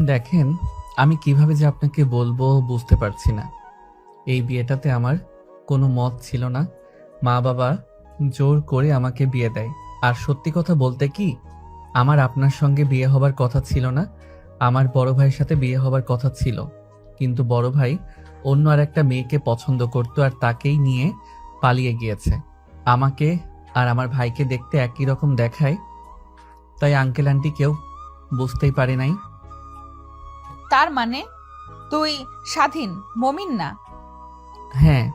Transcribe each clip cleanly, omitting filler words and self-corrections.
দেখেন, আমি কিভাবে যে আপনাকে বলবো বুঝতে পারছি না। এই বিয়েটাতে আমার কোনো মত ছিল না। মা বাবা জোর করে আমাকে বিয়ে দেয়। আর সত্যি কথা বলতে কি, আমার আপনার সঙ্গে বিয়ে হবার কথা ছিল না। আমার বড় ভাইয়ের সাথে বিয়ে হবার কথা ছিল, কিন্তু বড় ভাই অন্য আর একটা মেয়েকে পছন্দ করতো আর তাকেই নিয়ে পালিয়ে গিয়েছে। আমাকে আর আমার ভাইকে দেখতে একই রকম দেখায়, তাই আঙ্কেল আন্টি কেউ বুঝতেই পারে নাই। তার মানে তুই স্বাধীন মমিন না? হ্যাঁ,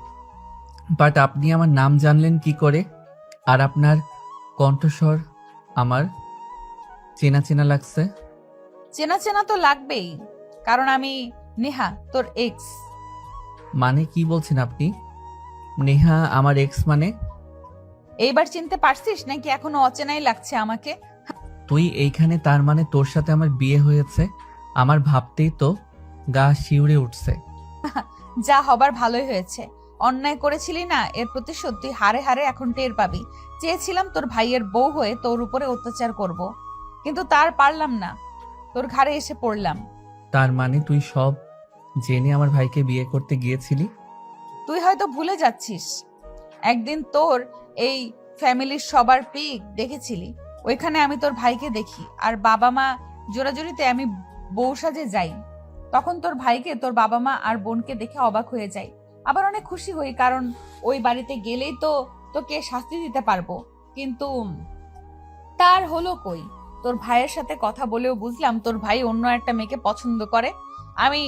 বাট আপনি আমার নাম জানলেন কি করে? আর আপনার কণ্ঠস্বর আমার চেনা চেনা লাগছে। চেনা চেনা তো লাগবেই, কারণ আমি নেহা, তোর এক্স। মানে কি বলছেন আপনি? নেহা আমার এক্স মানে? এইবার চিনতে পারছিস নাকি এখনো অচেনাই লাগছে আমাকে? তুই এইখানে, তার মানে তোর সাথে আমার বিয়ে হয়েছে? আমার ভাবতেই তো গা শিউরে উঠছে। যা হবার ভালোই হয়েছে। অন্যায় করেছিলি না, এর প্রতিশোধ তুই হারে হারে এখন টের পাবি। চেয়েছিলাম তোর ভাইয়ের বউ হয়ে তোর উপরে অত্যাচার করব, কিন্তু তার পারলাম না, তোর ঘাড়ে এসে পড়লাম। তার মানে তুই সব জেনে আমার ভাইকে বিয়ে করতে গিয়েছিলি? তুই হয়তো ভুলে যাচ্ছিস, একদিন তোর এই ফ্যামিলির সবার পিক দেখেছিলি, ওইখানে আমি তোর ভাইকে দেখি আর বাবা মা জোরাজুরিতে আমি বউ সাজে যাই। তখন তোর ভাইকে তোর বাবা মা আর বোনকে দেখে অবাক হয়ে যাই, আবার অনেক খুশি হই, কারণ ওই বাড়িতে গেলেই তো তোকে শাস্তি দিতে পারবো। কিন্তু তার হলো কই? তোর ভাইয়ের সাথে কথা বলেও বুঝলাম তোর ভাই অন্য একটা মেয়েকে পছন্দ করে। আমি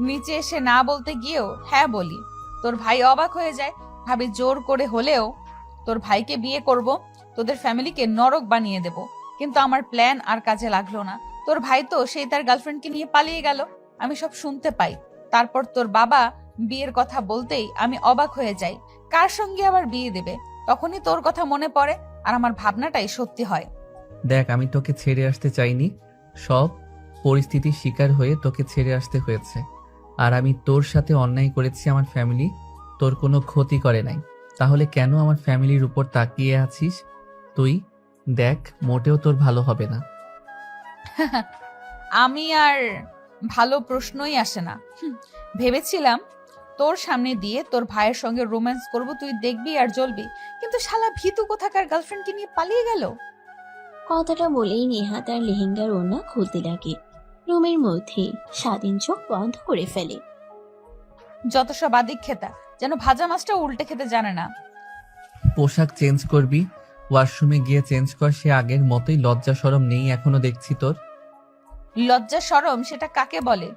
নিচে এসে না বলতে গিয়েও হ্যাঁ বলি। তোর ভাই অবাক হয়ে যায়, ভাবি জোর করে হলেও তোর ভাইকে বিয়ে করব, তোদের ফ্যামিলিকে নরক বানিয়ে দেব। কিন্তু আমার প্ল্যান আর কাজে লাগলো না। তোর ভাই তো সেই তার গার্লফ্রেন্ডকে নিয়ে পালিয়ে গেল, আমি সব শুনতে পাই। তারপর তোর বাবা বিয়ের কথা বলতেই আমি অবাক হয়ে যাই, কার সঙ্গে আবার বিয়ে দেবে। তখনই তোর কথা মনে পড়ে আর আমার ভাবনাটাই সত্যি হয়। দেখ, আমি তোকে ছেড়ে আসতে চাইনি। সব পরিস্থিতির শিকার হয়ে তোকে ছেড়ে আসতে হয়েছে। আর আমি তোর সাথে অন্যায় করেছি, আমার ফ্যামিলি তোর কোনো ক্ষতি করে নাই। তাহলে কেন আমার ফ্যামিলির উপর তাকিয়ে আছিস তুই? দেখ, মোটেও তোর ভালো হবে না। আমি আর ভালো প্রশ্নই আসে না। ভেবেছিলাম তোর সামনে দিয়ে তোর ভাইয়ের সঙ্গে রোম্যান্স করব, তুই দেখবি আর জ্বলবি, কিন্তু শালা ভীতু কোথাকার গার্লফ্রেন্ডকে নিয়ে পালিয়ে গেল। কথাটা বলেই নেহা তার লেহেঙ্গার ওড়না খুলতে লাগে। রুমের মধ্যে স্বাধীন চোখ বন্ধ করে ফেলে। যত সব আদিক্ষেতা, যেন ভাজা মাছটা উল্টে খেতে জানে না। পোশাক চেঞ্জ করবি, ওয়াশরুমে গিয়ে চেঞ্জ কর। সে আগের মতোই, লজ্জা শরম নেই এখনো দেখছি তোর। লজ্জা শরম সেটা কাকে বলে?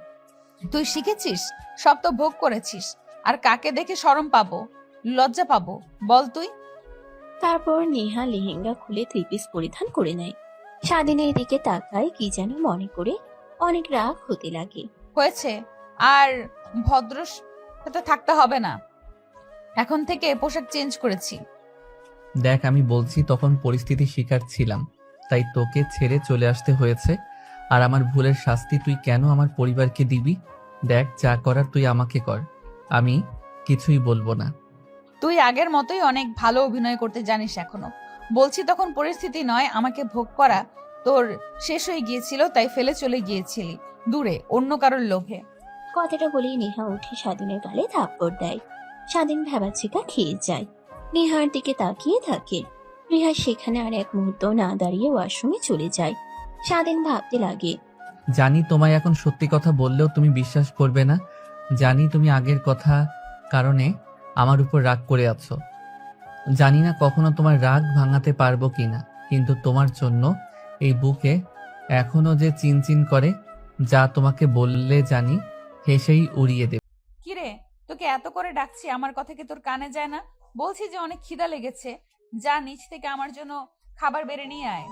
তুই শিখেছিস, সব তো ভোগ করেছিস, আর কাকে দেখে শরম পাবো, লজ্জা পাবো বল তুই? তারপর নেহা লেহেঙ্গা খুলে থ্রি পিস পরিধান করে নেয়। স্বাধীনের দিকে তাকায় কি যেন মনে করে, অনেক রাগ হতে লাগে। হয়েছে, আর ভদ্র সাথে থাকতে হবে না, এখন থেকে পোশাক চেঞ্জ করেছি। দেখ, আমি বলছি তখন পরিস্থিতির শিকার ছিলাম, তাই তোকে ছেড়ে চলে আসতে হয়েছে। আর আমার ভুলের শাস্তি তুই কেন আমার পরিবারকে দিবি? দেখ, যা করার তুই আমাকে কর, আমি কিছুই বলবো না। তুই আগের মতোই অনেক ভালো অভিনয় করতে জানিস এখনো। বলছি তখন পরিস্থিতি নয়, আমাকে ভোগ করা তোর শেষ হয়ে গিয়েছিল, তাই ফেলে চলে গিয়েছিলি দূরে অন্য কারোর লোভে। কথাটা বলেই নেহা উঠে স্বাধীনের গালে থাপ্পড় দেয়। স্বাধীন ভ্যাবাচিকা খেয়ে যায়। নেহার দিকে তাকিয়ে থাকে। নেহা সেখানে আর এক মুহূর্ত না দাঁড়িয়ে ওয়াশরুমে চলে যায়। স্বাধীন ভাবতে লাগে, জানি তোমায় এখন সত্যি কথা বললেও তুমি বিশ্বাস করবে না। জানি তুমি আগের কথা কারণে আমার উপর রাগ করে আছো। জানি না কখনো তোমার রাগ ভাঙাতে পারবো কিনা, কিন্তু তোমার জন্য এই বুকে এখনো যে চিনচিন করে, যা তোমাকে বললে জানি হেসেই উড়িয়ে দেবে। কিরে, তোকে এত করে ডাকছি, আমার কথা কি তোর কানে যায় না? বলছি যে অনেক খিদা লেগেছে, যা নিচ থেকে আমার জন্য খাবার বেড়ে নিয়ে আয়।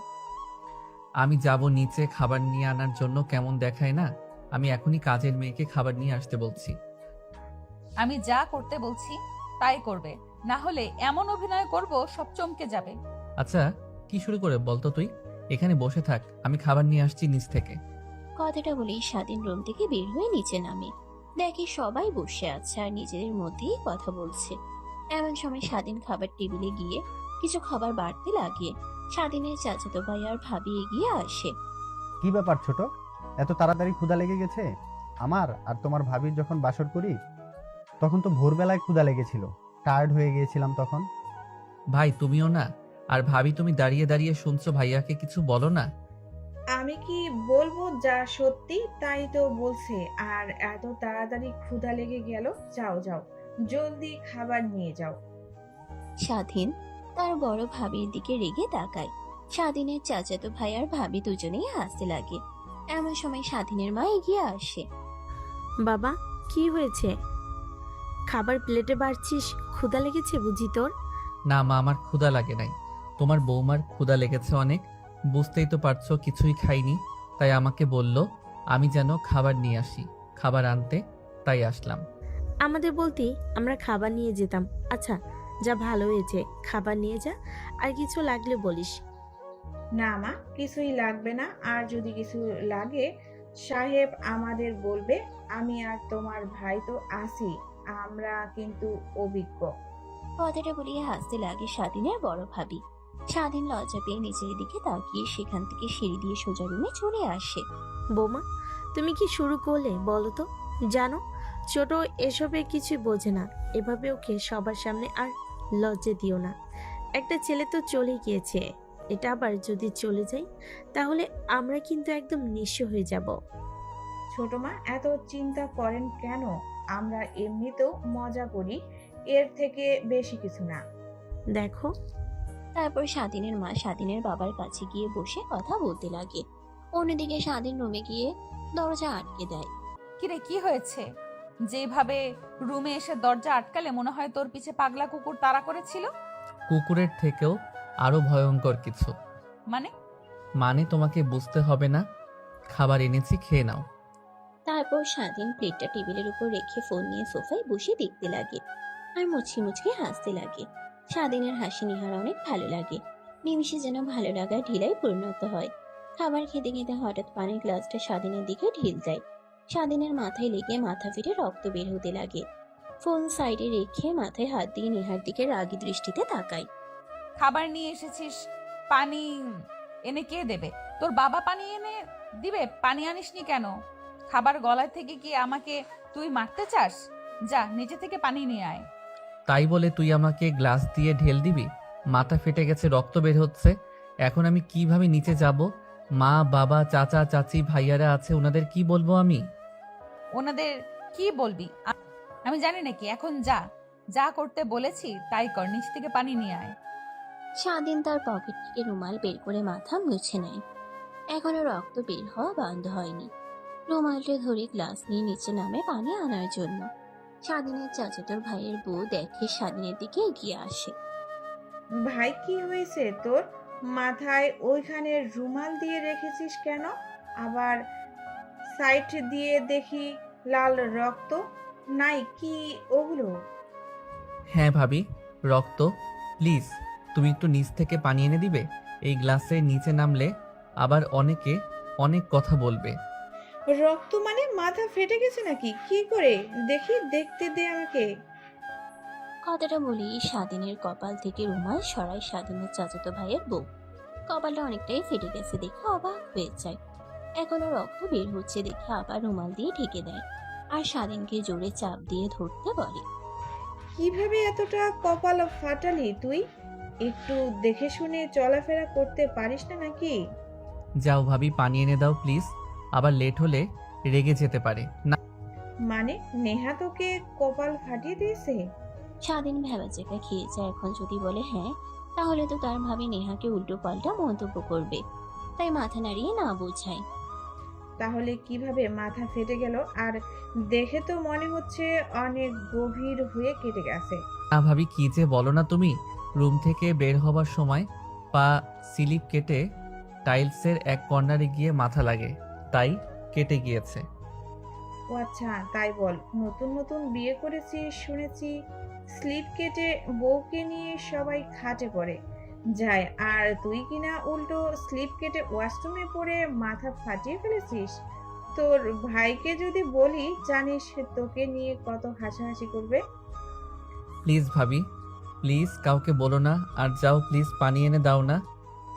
আমি যাব নিচে খাবার নিয়ে আনার জন্য? কেমন দেখায় না? আমি এখনই কাজের মেয়েকে খাবার নিয়ে আসতে বলছি। আমি যা করতে বলছি তাই করবে, না হলে এমন অভিনয় করব সব চমকে যাবে। আচ্ছা, কি শুরু করে বলতো তুই? এখানে বসে থাক, আমি খাবার নিয়ে আসছি নিচ থেকে। কথাটা বলেই স্বাধীন রুম থেকে বের হয়ে নিচে নামে। দেখে সবাই বসে আছে আর নিজেদের মধ্যেই কথা বলছে। এমন সময় স্বাধীন খাবার টেবিলে গিয়ে কিছু খাবার বাড়তে লাগে। স্বাধীনের চাচাতো ভাই আর ভাবি এগিয়ে আসে। কি ব্যাপার ছোট? এত তাড়াতাড়ি ক্ষুধা লেগে গেছে? আমার আর তোমার ভাবির যখন বাসর করি তখন তো ভোরবেলায় ক্ষুধা লেগেছিল, টায়ার্ড হয়ে গিয়েছিলাম তখন। ভাই তুমিও না। আর ভাবি তুমি দাঁড়িয়ে দাঁড়িয়ে শুনছো, ভাইয়াকে কিছু বলো না। আমি কি বলবো, যা সত্যি তাই তো বলছে। আর এত তাড়াতাড়ি ক্ষুধা লেগে গেল? যাও যাও, জলদি খাবার নিয়ে যাও। স্বাধীন তার বড় ভাবির দিকে রেগে তাকায়। স্বাধীনের চাচাতো ভাই আর ভাবি দুজনেই হাসতে লাগে। এমন সময় স্বাধীনের মা এগিয়ে আসে। বাবা, কি হয়েছে? খাবার প্লেটে বাড়ছিস, ক্ষুধা লেগেছে বুঝি তোর? না মা, আমার ক্ষুধা লাগে নাই। তোমার বৌমার ক্ষুধা লেগেছে অনেক, বুঝতেই তো পারছো, কিছুই খাইনি। তাই আমাকে বলল আমি যেন খাবার নিয়ে আসি, খাবার আনতে, তাই আসলাম। আমাদের বলতেই আমরা খাবার নিয়ে যেতাম। আচ্ছা, যা, ভালো হয়েছে, খাবার নিয়ে যা। আর কিছু লাগলে বলিস। না মা, কিছুই লাগবে না। আর যদি কিছু লাগে সাহেব আমাদের বলবে। আমি আর তোমার ভাই তো আছি, আমরা কিন্তু অভিজ্ঞ। কথাটা বলিয়ে হাসতে লাগে স্বাধীনের বড় ভাবি। স্বাধীন লজ্জা পেয়ে নিচের দিকে তাকিয়ে সেখান থেকে সিঁড়ি দিয়ে সোজা রুমে চলে আসে। বৌমা, তুমি কি শুরু করলে বলো তো? জানো, ছোট এসবে কিছু বোঝে না। এভাবে ওকে সবার সামনে আর লজ্জা দিও না। একটা ছেলে তো চলে গিয়েছে, এটা আবার যদি চলে যায় তাহলে আমরা কিন্তু একদম নিঃস্ব হয়ে যাব। ছোট মা, এত চিন্তা করেন কেন? আমরা এমনিতেও মজা করি, এর থেকে বেশি কিছু না। দেখো, তারপর স্বাধীনের মা স্বাধীনের বাবার কাছে গিয়ে বসে কথা বলতে লাগে। অন্যদিকে স্বাধীন রুমে গিয়ে দরজা আটকে দেয়। কিরে, কি হয়েছে? যেভাবে রুমে এসে দরজা আটকালে মনে হয় তোর পিছে পাগলা কুকুর তাড়া করেছিল। কুকুরের থেকেও আরো ভয়ঙ্কর কিছু। মানে তোমাকে বুঝতে হবে না। খাবার এনেছি, খেয়ে নাও। তারপর স্বাধীন প্লেটটা টেবিলের উপর রেখে ফোন নিয়ে সোফায় বসে দেখতে লাগে আর মুচকি মুচকি হাসতে লাগে। স্বাধীনের হাসি নিহার অনেক ভালো লাগে। নিমিষে যেন ভালো লাগায় ঢিলাই পরিণত হয়। খাবার খেতে খেতে হঠাৎ পানির গ্লাসটা স্বাধীনের দিকে ঢিল দেয়। স্বাধীনের মাথায় লেগে মাথা ফেটে রক্ত বের হতে লাগে। ফোন সাইডে রেখে মাথায় হাত দিয়ে নিহার দিকে রাগী দৃষ্টিতে তাকায়। খাবার নিয়ে এসেছিস, পানি এনে কে দেবে? তোর বাবা পানি এনে দিবে? পানি আনিসনি কেন? খাবার গলায় থেকে কি আমাকে তুই মারতে চাস? যা, নিচে থেকে পানি নিয়ে আয়। তাই বলে তুই আমাকে গ্লাস দিয়ে ঢেল দিবি? মাথা ফেটে গেছে, রক্ত বের হচ্ছে, এখন আমি কিভাবে নিচে যাব? মা, বাবা, চাচা, চাচি, ভাইয়ারা আছে, ওনাদের কি বলবো আমি? ওনাদের কি বলবি? আমি জানি নাকি? এখন যা, যা করতে বলেছি তাই কর, নিচ থেকে পানি নিয়ে আয়। স্বাধীন তার পকেট থেকে রুমাল বের করে মাথা মুছে নেয়। এখনো রক্ত বের হওয়া বন্ধ হয়নি। রুমালটা ধরে গ্লাস নিয়ে নিচে নামে পানি আনার জন্য। স্বাধীনের চাচাতোর ভাইয়ের বউ দেখে স্বাধীনের দিকে এগিয়ে আসে। ভাই, কি হয়েছে তোর? মাথায় ওইখানে রুমাল দিয়ে রেখেছিস কেন? আবার সাইড দিয়ে দেখি লাল রক্ত। নাই কি ওগুলো? হ্যাঁ ভাবি, রক্ত। প্লিজ তুমি একটু নিচ থেকে পানি এনে দিবে? এই গ্লাসের নিচে নামলে আবার অনেকে অনেক কথা বলবে। রক্ত মানে মাথা ফেটে গেছে নাকি? কি করে দেখি, দেখতে দে আমাকে। কথাটা বলেই স্বাধীনের কপাল থেকে রুমাল সরায় স্বাধীনের চাচাতো ভাইয়ের বউ। কপালটা অনেকটাই ফেটে গেছে দেখে অবাক হয়ে যায়। এখনো রক্ত বের হচ্ছে দেখে আবার রুমাল দিয়ে ঢেকে দেয় আর স্বাধীনকে জোরে চাপ দিয়ে ধরতে বলে। কিভাবে এতটা কপাল ফাটালি তুই? একটু দেখে শুনে চলাফেরা করতে পারিস না নাকি? যাও ভাবি, পানি এনে দাও প্লিজ, আবার লেট হলে রেগে যেতে পারে না। মানে নেহা তোকে কপাল ফাটিয়ে দিয়েছে? স্বাধীন ভেবাচেকা খেয়ে যায়। এখন যদি বলে হ্যাঁ, তাহলে তো তার ভাবি নেহাকে উল্টো পাল্টা মন্তব্য করবে, তাই মাথা নাড়িয়ে না বোঝায়। তাহলে কিভাবে মাথা ফেটে গেল? আর দেখে তো মনে হচ্ছে অনেক গভীর হয়ে কেটে গেছে। না ভাবি, কি যে বলো না তুমি। রুম থেকে বের হবার সময় পা স্লিপ কেটে টাইলসের এক কর্নারে গিয়ে মাথা লাগে, তাই কেটে গিয়েছে। ও আচ্ছা, তাই বল। নতুন নতুন বিয়ে করেছিস শুনেছি, স্লিপ কেটে বউকে নিয়ে সবাই খাটে পড়ে যায়, আর তুই কিনা উল্টো স্লিপ কেটে ওয়াশরুমে পড়ে মাথা ফাটিয়ে ফেলেছিস। তোর ভাইকে যদি বলি, জানিস তোকে নিয়ে কত হাসাহাসি করবে। প্লিজ ভাবি, প্লিজ কাউকে বলো না, আর যাও প্লিজ পানি এনে দাও না।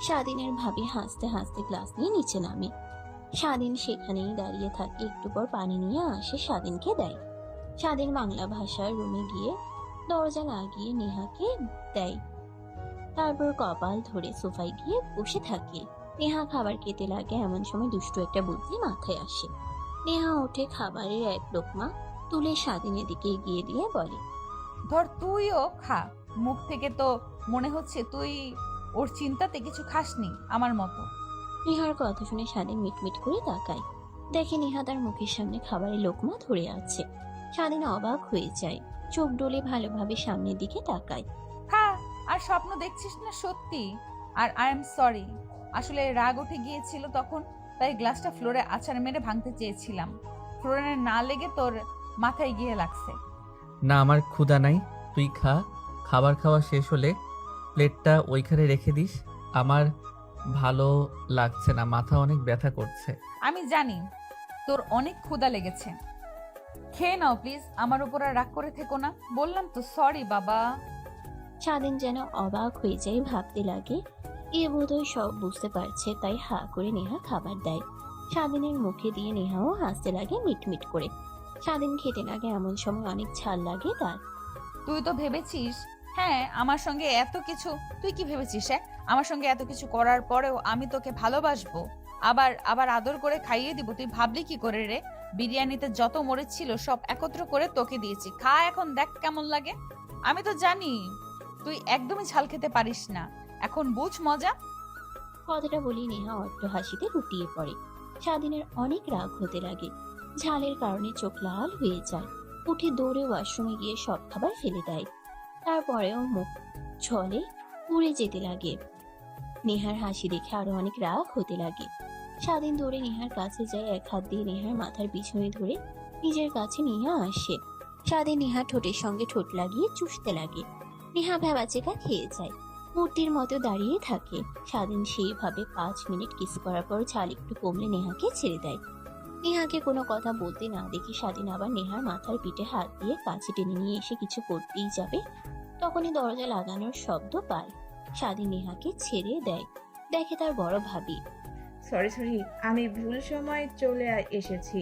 স্বাধীনের ভাবি হাসতে হাসতে গ্লাস নিয়ে নিচে নামে। স্বাধীন সেখানেই দাঁড়িয়ে থাকে, একটু পর পানি নিয়ে আসে, স্বাধীনকে দেয়। স্বাধীন বাংলা ভাষার রুমে গিয়ে দরজা লাগিয়ে নেহাকে দেয়। তারপর কপাল ধরে সোফায় গিয়ে বসে থাকে। নেহা খাবার খেতে লাগে, এমন সময় দুষ্টু একটা বুদ্ধি মাথায় আসে। নেহা উঠে খাবারের এক লোকমা তুলে স্বাধীনের দিকে এগিয়ে দিয়ে বলে, ধর তুইও খা। মুখ থেকে তো মনে হচ্ছে তুই ওর চিন্তাতে কিছু খাসনি আমার মতো। নেহার কথা শুনে স্বাধীন মিটমিট করে তাকায়, দেখে নেহা তার মুখের সামনে খাবারের লোকমা ধরে আছে। স্বাধীন অবাক হয়ে যায়, চোখ ডলে ভালোভাবে সামনের দিকে তাকায়। খা। আর স্বপ্ন দেখছিস না সত্যি? আর আই এম সরি, আসলে রাগ উঠে গিয়েছিল তখন, তাই গ্লাসটা ফ্লোরে আছাড় মেরে ভাঙতে চেয়েছিলাম। ফ্লোরে না লেগে তোর মাথায় গিয়ে লাগছে। না, আমার ক্ষুধা নাই, তুই খা। খাবার খাওয়া শেষ হলে প্লেটটা ওইখানে রেখে দিস। আমার ভালো লাগছে না, মাথা অনেক ব্যথা করছে। আমি জানি তোর অনেক ক্ষুধা লেগেছে, খেয়ে নাও প্লিজ। আমার উপর আর রাগ করে থেকো না, বললাম তো সরি বাবা। স্বাধীন যেন অবাক হয়ে যায়, ভাবতে লাগে এ বোধহয় সব বুঝতে পারছে, তাই হা করে নেহা খাবার দেয়। স্বাধীনের মুখে দিয়ে নেহাও হাসতে লাগে মিটমিট করে। স্বাধীন খেতে লাগে, এমন সময় অনেক ঝাল লাগে তার। তুই তো ভেবেছিস, হ্যাঁ আমার সঙ্গে এত কিছু, তুই কি ভেবেছিস আমার সঙ্গে এত কিছু করার পরেও আমি তোকে ভালোবাসবো, আবার আবার আদর করে খাইয়ে দিব? তুই ভাবলি কি করে রে? বিরিয়ানিতে যত মরিচ ছিল সব একত্র করে তোকে দিয়েছি, খা এখন দেখ কেমন লাগে। আমি তো জানি তুই একদমই ঝাল খেতে পারিস না, এখন বুঝ মজা। কথাটা বলি নেহা অট্ট হাসিতে লুটিয়ে পড়ে। স্বাধীনের অনেক রাগ হতে লাগে, ঝালের কারণে চোখ লাল হয়ে যায়। উঠে দৌড়ে ওয়াশরুমে গিয়ে সব খাবার ফেলে দেয়। তারপরেও মুখ ছলে পুড়ে যেতে লাগে। নেহার হাসি দেখে আরো অনেক রাগ হতে লাগে। স্বাধীন দৌড়ে নেহার কাছে যায়, এক হাত দিয়ে নেহার মাথার পিছনে ধরে নিজের কাছে নিয়ে আসে। স্বাধীন নেহার ঠোঁটের সঙ্গে ঠোঁট লাগিয়ে চুষতে লাগে। নেহা ভ্যাবাচেকা খেয়ে যায়, মূর্তির মতো দাঁড়িয়ে থাকে। স্বাধীন সেইভাবে 5 মিনিট কিস করার পর ঝাল একটু কমলে নেহাকে ছেড়ে দেয়। নেহাকে কোনো কথা বলতে না দেখে স্বাধীন আবার নেহার মাথার পিঠে হাত দিয়ে কাছে টেনে নিয়ে এসে কিছু করতেই যাবে, তখনই দরজা লাগানোর শব্দ পায়। স্বাধীন নেহাকে ছেড়ে দেয়, দেখে তার বড় ভাবি। সরি, আমি ভুল সময় চলে এসেছি।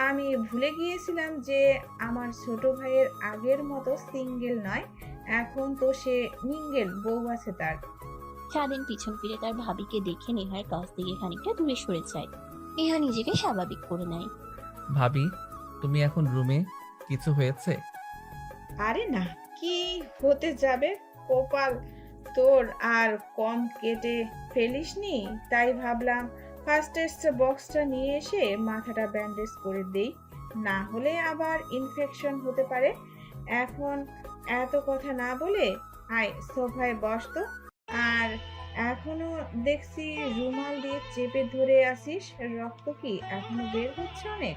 আমি ভুলে গিয়েছিলাম যে আমার ছোট ভাইয়ের আগের মতো সিঙ্গেল নয়, এখন তো সে মিঙ্গেল, বউ আছে তার। স্বাধীন পিছন ফিরে তার ভাবিকে দেখে নেহার কাছ থেকে খানিকটা দূরে সরে যায়। নেহা নিজেকে স্বাভাবিক করে নেয়। ভাবি, তুমি এখন রুমে? কিছু হয়েছে? আরে না, কি হতে যাবে, কপাল তোর আর কম কেটে ফেলিসনি, তাই ভাবলাম ফার্স্ট এড বক্সটা নিয়ে এসে মাথাটা ব্যান্ডেজ করে দেই, না হলে আবার ইনফেকশন হতে পারে। এখন এত কথা না বলে আয় সোফায় বস তো। আর এখনো দেখছি রুমাল দিয়ে চেপে ধরে আসিস, রক্ত কি এখনো বের হচ্ছে অনেক?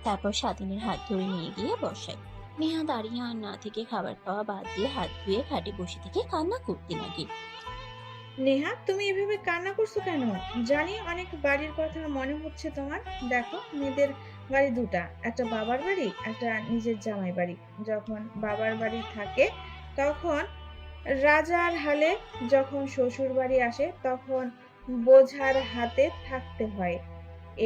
তারপর স্বাধীনের হাত ধরে নিয়ে গিয়ে বসায়। নেহা দাঁড়িয়ে আর না থেকে খাবার খাওয়া বাদ দিয়ে হাত ধুয়ে খাটে বসে থেকে কান্না করতে লাগে। নেহা, তুমি এভাবে কান্না করছো কেন? জানি অনেক বাড়ির কথা মনে হচ্ছে তোমার। দেখো, মেয়েদের বাড়ি দুটা, একটা বাবার বাড়ি, একটা নিজের জামাই বাড়ি। যখন বাবার বাড়ি থাকে তখন রাজার হালে, যখন শ্বশুর বাড়ি আসে তখন বোঝার হাতে থাকতে হয়।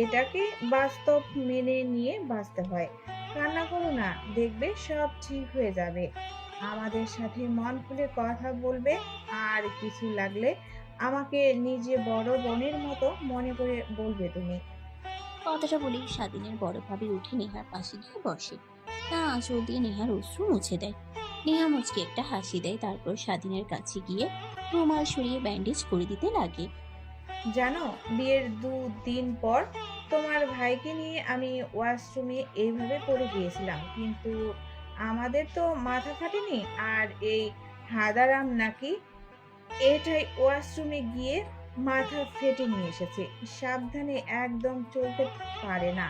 এটাকে বাস্তব মেনে নিয়ে বাঁচতে হয়। কান্না করো না, দেখবে সব ঠিক হয়ে যাবে। আমাদের সাথে মন খুলে কথা বলবে, আর কিছু লাগলে আমাকে নিজে বড় বোনের মতো মনে করে বলবে তুমি। কথাটা বলেই স্বাধীনের বড় ভাবি উঠে নেহার পাশে গিয়ে বসে। তার আঁচল দিয়ে নেহার অশ্রু মুছে দেয়। নেহা মুচকে একটা হাসি দেয়, তারপর স্বাধীনের কাছে গিয়ে রুমাল সরিয়ে ব্যান্ডেজ করে দিতে লাগে। জানো, বিয়ের 2 দিন পর তোমার ভাইকে নিয়ে আমি ওয়াশরুমে এইভাবে পড়ে গিয়েছিলাম, কিন্তু আমাদের তো মাথা ফাটেনি। আর এই হাদারাম নাকি এটাই ওয়াশরুমে গিয়ে মাথা ফেটে নিয়ে এসেছে। সাবধানে, একদম চলতে পারে না।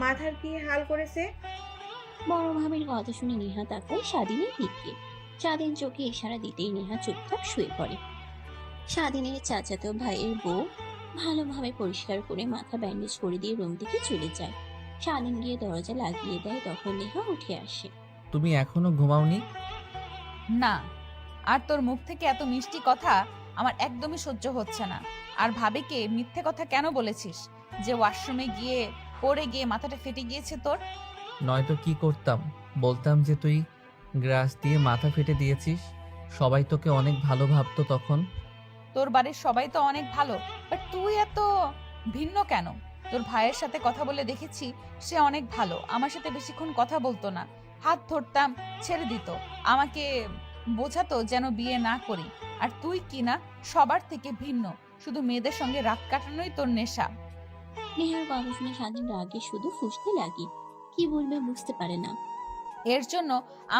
মাথার কি হাল করেছে? বড় ভাবির কথা শুনে নেহা তাকায় স্বাধীনের দিকে। স্বাধীন চোখে ইশারা দিতেই নেহা চুপচাপ শুয়ে পড়ে। স্বাধীনের চাচাতো ভাইয়ের বউ ভালোভাবে পরিষ্কার করে মাথা ব্যান্ডেজ করে দিয়ে রুম থেকে চলে যায়। স্বাধীন গিয়ে দরজা লাগিয়ে দেয়, তখন নেহা উঠে আসে। তুমি এখনো ঘুমাওনি? না, আর তোর মুখ থেকে এত মিষ্টি কথা আমার একদমই সহ্য হচ্ছে না। আর ভাবিকে মিথ্যে কথা কেন বলেছিস? যে ওয়াশরুমে গিয়ে পড়ে গিয়ে মাথাটা ফেটে গিয়েছে তোর? নয়তো কি করতাম? বলতাম যে তুই গ্রাস দিয়ে মাথা ফেটে দিয়েছিস। সবাই তোকে অনেক ভালো ভাবতো তখন। তোর বাড়ির সবাই তো অনেক ভালো, বাট তুই এত ভিন্ন কেন? তোর ভাইয়ের সাথে কথা বলে দেখেছি, সে অনেক ভালো। আমার সাথে বেশিক্ষণ কথা বলতো না, হাত ধরতাম ছেড়ে দিত, আমাকে বোঝাতো যেন বিয়ে না করি। আর তুই কি না সবার থেকে ভিন্ন, শুধু মেয়েদের সঙ্গে রাত কাটানোই তোর নেশা। নেহার কথা শুনে স্বাধীন রাগে শুধু ফুঁসতে লাগে, কি বলবে বুঝতে পারে না। এর জন্য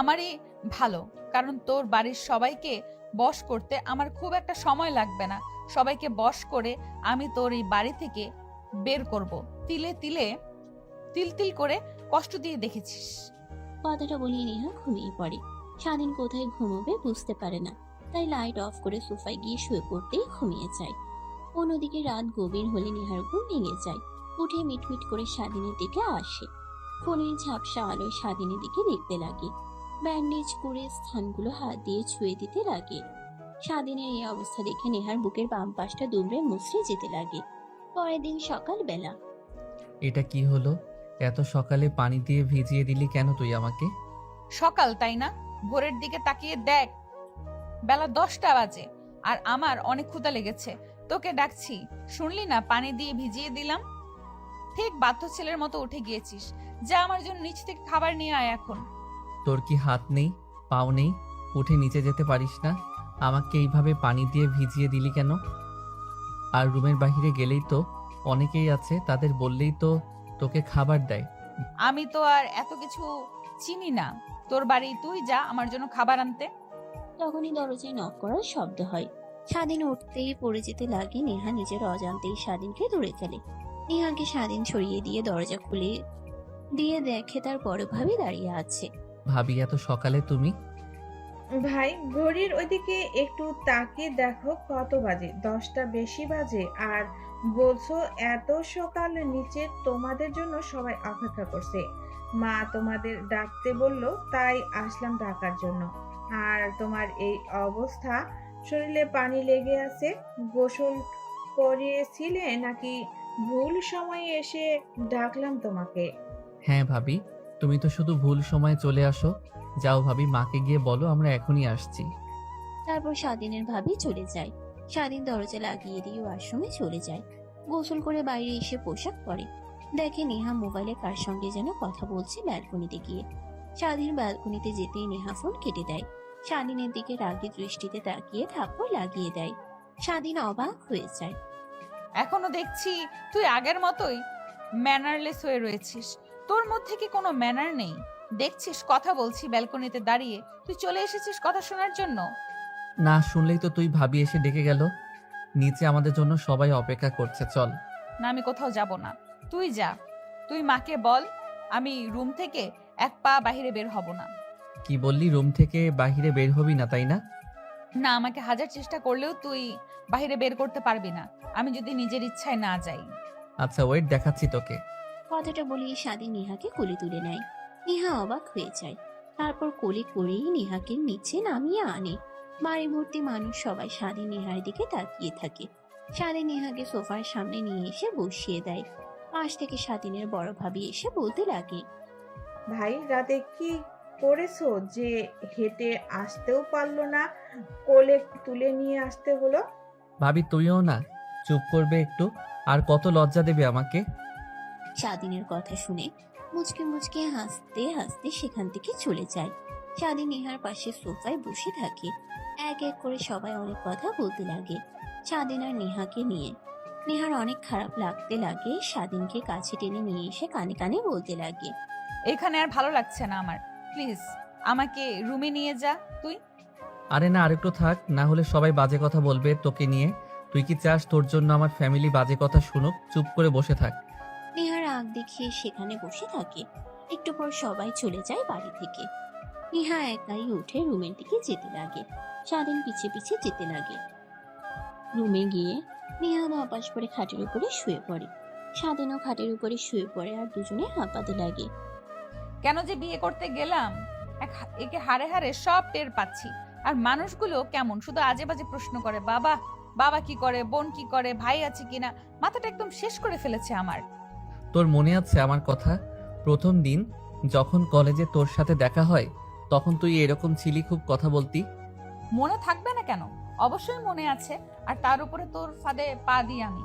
আমারই ভালো, কারণ তোর বাড়ির সবাইকে বশ করতে আমার খুব একটা সময় লাগবে না। সবাইকে বশ করে আমি তোর এই বাড়ি থেকে বের করব। তিলে তিলে তিল তিল করে কষ্ট দিয়ে দেখেছিস। কথাটা বলে নেহা ঘুমিয়ে পড়ে। স্বাধীন কোথায় ঘুমোবে বুঝতে পারে না, তাই লাইট অফ করে সোফায় গিয়ে শুয়ে পড়তেই ঘুমিয়ে যায়। অন্যদিকে রাত গভীর হলে নেহার ঘুম ভেঙে যায়। উঠে মিটমিট করে স্বাধীনের দিকে আসে। ফোনের ঝাপসা আলোয় স্বাধীনের দিকে দেখতে লাগে। ব্যান্ডেজ করে স্থানগুলো হাত দিয়ে ছুঁয়ে দিতে লাগে। স্বাধীনের এই অবস্থা দেখে নেহার বুকের বাম পাশটা দুমড়ে মুচড়ে যেতে লাগে। পরের দিন সকালবেলা এটা কি হলো? এত সকালে পানি দিয়ে ভিজিয়ে দিলি কেন তুই আমাকে? সকাল তাই না? ভোরের দিকে তাকিয়ে দেখ, বেলা 10টা বাজে, আর আমার অনেক ক্ষুধা লেগেছে। তোকে ডাকছি, শুনলি না? পানি দিয়ে ভিজিয়ে দিলাম। ঠিক বাধ্য ছেলের মতো উঠে গিয়েছিস। যা, আমার জন্য নিচ থেকে খাবার নিয়ে আয় এখন। তোর কি হাত নেই, পাও নেই? উঠে নিচে যেতে পারিস না? আমাকে এইভাবে পানি দিয়ে ভিজিয়ে দিলি কেন? আর রুমের বাইরে গেলেই তো অনেকেই আছে, তাদের বললেই তো তোকে খাবার দেয়। আমি তো আর এত কিছু চিনি না। তোর বাড়ি, তুই যা আমার জন্য খাবার আনতে। তখনই দরজায় নক করার শব্দ হয়। স্বাধীন উঠতেই পড়ে যেতে লাগে। নেহা নিজের অজান্তেই স্বাধীনকে ধরে ফেলে। নেহাকে স্বাধীন ছড়িয়ে দিয়ে দরজা খুলে দিয়ে দেখে তার বড় ভাবি দাঁড়িয়ে আছে। ভাবি, এত সকালে তুমি? ভাই, ঘড়ির ওইদিকে একটু তাকিয়ে দেখো কত বাজে। 10টা বেশি বাজে, আর বলছো এত সকাল? নিচে তোমাদের জন্য সবাই অপেক্ষা করছে। মা তোমাদের ডাকতে বললো, তাই আসলাম ডাকার জন্য। আর তোমার এই অবস্থা, শরীরে পানি লেগে আছে। গোসল করিয়েছিলে নাকি ভুল সময়ে এসে ডাকলাম তোমাকে? হ্যাঁ ভাবি, তুমি তো শুধু ভুল সময়ে চলে আসো। যাও ভাবি, মাকে গিয়ে বলো আমরা এখনই আসছি। তারপর স্বাধীনের ভাবি চলে যায়। স্বাধীন দরজা লাগিয়ে দিয়ে ওয়াশরুমে চলে যায়। গোসল করে বাইরে এসে পোশাক পরে। দেখে নেহা মোবাইলে কার সঙ্গে যেন কথা বলছে ব্যালকনিতে গিয়ে। স্বাধীন ব্যালকনিতে যেতেই নেহা ফোন কেটে দেয়। স্বাধীনের দিকে রাগী দৃষ্টিতে তাকিয়ে থাপ্পড় লাগিয়ে দেয়। স্বাধীন অবাক হয়ে যায়। এখনো দেখছি তুই আগের মতোই ম্যানারলেস হয়ে রয়েছিস। তোর মধ্যে কি কোনো ম্যানার নেই? দেখছিস কথা বলছি ব্যালকনিতে দাঁড়িয়ে, তুই চলে এসেছিস কথা শোনার জন্য? না শুনলেই তো তুই ভাবি এসে ডেকে গেল। নিচে আমাদের জন্য সবাই অপেক্ষা করছে, চল। না, আমি কোথাও যাব না। তুই যা। তুই মাকে বল আমি রুম থেকে এক পা বাহিরে বের হব না। কি বললি? রুম থেকে বাহিরে বের হবি না, তাই না? না, আমাকে হাজার চেষ্টা করলেও তুই বাহিরে বের করতে পারবি না, আমি যদি নিজের ইচ্ছায় না যাই। আচ্ছা ওয়েট, দেখাচ্ছি তোকে। কথাটা বলেই স্বাধীন নেহাকে কোলে তুলে নেয়। নেহা অবাক হয়ে যায়। তারপর কোলে করেই নেহাকে নিচে নামিয়ে আনে। বাড়ি ভর্তি মানুষ সবাই স্বাধীন নেহার দিকে তাকিয়ে থাকে। স্বাধীন নেহাকে সোফার সামনে নিয়ে এসে বসিয়ে দেয়। পাশ থেকে স্বাধীনের বড় ভাবি এসে বলতে লাগে, ভাই, রাতে কি করেছো যে হেঁটে আসতেও পারলো না, কোলে তুলে নিয়ে আসতে হলো? ভাবি তুইও না চুপ করবে একটু? আর কত লজ্জা দেবে আমাকে? স্বাধীনের কথা শুনে মুচকে মুচকে হাসতে হাসতে সেখান থেকে চলে যায়। স্বাধীন নেহার পাশে সোফায় বসে থাকে। এক এক করে সবাই অনেক কথা বলতে লাগে স্বাধীন আর নেহাকে নিয়ে। নেহার অনেক খারাপ লাগতে লাগে। স্বাধীনকে কাছে টেনে নিয়ে এসে কানে কানে বলতে লাগে, এখানে আর ভালো লাগছে না আমার, প্লিজ আমাকে রুমে নিয়ে যা তুই। আরে না, আরেকটু থাক, না হলে সবাই বাজে কথা বলবে তোকে নিয়ে। তুই কি চাস তোর জন্য আমার ফ্যামিলি বাজে কথা শুনুক? চুপ করে বসে থাক। নেহার আগ দেখিয়ে সেখানে বসে থাকে। একটু পর সবাই চলে যায় বাড়ি থেকে। নেহা একাই উঠে রুমের দিকে যেতে লাগে। স্বাধীন পিছে পিছে যেতে লাগে। রুমে গিয়ে নেহা বাপাস পরে খাটের উপরে শুয়ে পড়ে। স্বাধীনও খাটের উপরে শুয়ে পড়ে আর দুজনে হাঁপাতে লাগে। কেন যে বিয়ে করতে গেলাম, একে হারে হারে সব টের পাচ্ছি। আর মানুষগুলো কেমন, শুধু আজে বাজে প্রশ্ন করে। বাবা, বাবা কি করে, বোন কি করে, ভাই আছে কিনা, মাথাটা একদম শেষ করে ফেলেছে আমার। তোর মনে আছে আমার কথা? প্রথম দিন যখন কলেজে তোর সাথে দেখা হয় তখন তুই এরকম ছিলি, খুব কথা বলতি। মনে থাকবে না কেন? অবশ্যই মনে আছে। আর তার উপরে তোর ফাঁদে পা দিই আমি।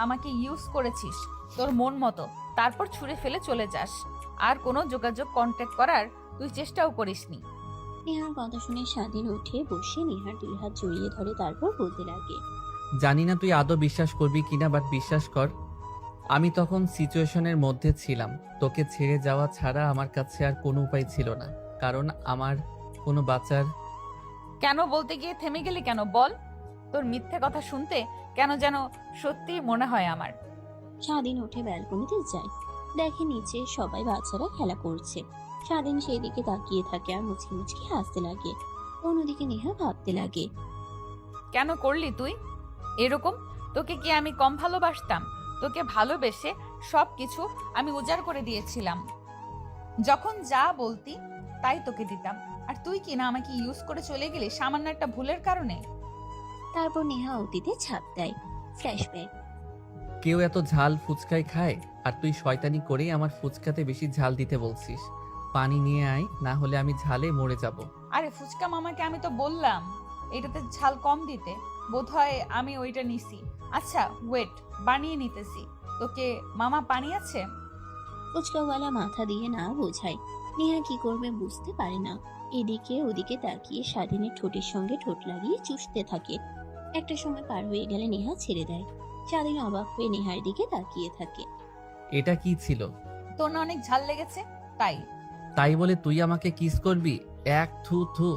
আমাকে ইউজ করেছিস তোর মন মতো, তারপর ছুঁড়ে ফেলে চলে যাস। আর কোনো যোগাযোগ কন্ট্যাক্ট করার তুই চেষ্টাও করিসনি। নেহার কথা শুনে স্বাধীন উঠে বসে নেহার 2 হাত জড়িয়ে ধরে তারপর বলতে লাগে। জানি না তুই আদৌ বিশ্বাস করবি কিনা, বাট বিশ্বাস কর, আমি তখন সিচুয়েশনের মধ্যে ছিলাম। তোকে ছেড়ে যাওয়া ছাড়া আমার কাছে আর কোনো উপায় ছিল না, কারণ আমার কোনো বাঁচার। কেন বলতে গিয়ে থেমে গেলি কেন বল? তোর মিথ্যে কথা শুনতে কেন যেন সত্যি মনে হয় আমার। স্বাধীন উঠে ব্যালকনিতে যায়, দেখে নিচে সবাই বাচ্চারা খেলা করছে। স্বাধীন সেই দিকে তাকিয়ে থাকে আর মুচকি মুচকি হাসতে লাগে। অন্যদিকে নেহা ভাবতে লাগে, কেন করলি তুই এরকম? তোকে কি আমি কম ভালোবাসতাম? তোকে ভালোবেসে সবকিছু আমি উজাড় করে দিয়েছিলাম। যখন যা বলতি তাই তোকে দিতাম, আর তুই কি না আমাকে ইউজ করে চলে গেলি সামান্য একটা ভুলের কারণে। তারপর নেহা অতীতে ছাপ দেয়। ফ্ল্যাশব্যাক। কেউ এত ঝাল ফুচকায় খায়, আর তুই শয়তানি করেই আমার ফুচকাতে বেশি ঝাল দিতে বলছিস। পানি নিয়ে আয়, না হলে আমি ঝালে মরে যাব। আরে ফুচকা মামাকে আমি তো বললাম এটাতে ঝাল কম দিতে, বোধহয় আমি ওইটা নিছি। আচ্ছা ওয়েট, বানিয়ে নিতেছি। তোকে মামা পানি আছে? ফুচকাওয়ালা মাথা দিয়ে না বোঝায়। নেহা কি করবে বুঝতে পারে না। এদিকে ওদিকে তাকিয়ে স্বাধীনের ঠোঁটের সঙ্গে ঠোঁট লাগিয়ে চুষতে থাকে। একটা সময় পার হয়ে গেলে নেহা ছেড়ে দেয়। স্বাধীন অবাক হয়ে নেহার দিকে তাকিয়ে থাকে। এটা কি ছিল? তোর না অনেক ঝাল লেগেছে তাই। তাই বলে তুই আমাকে কিস করবি? এক থু থু।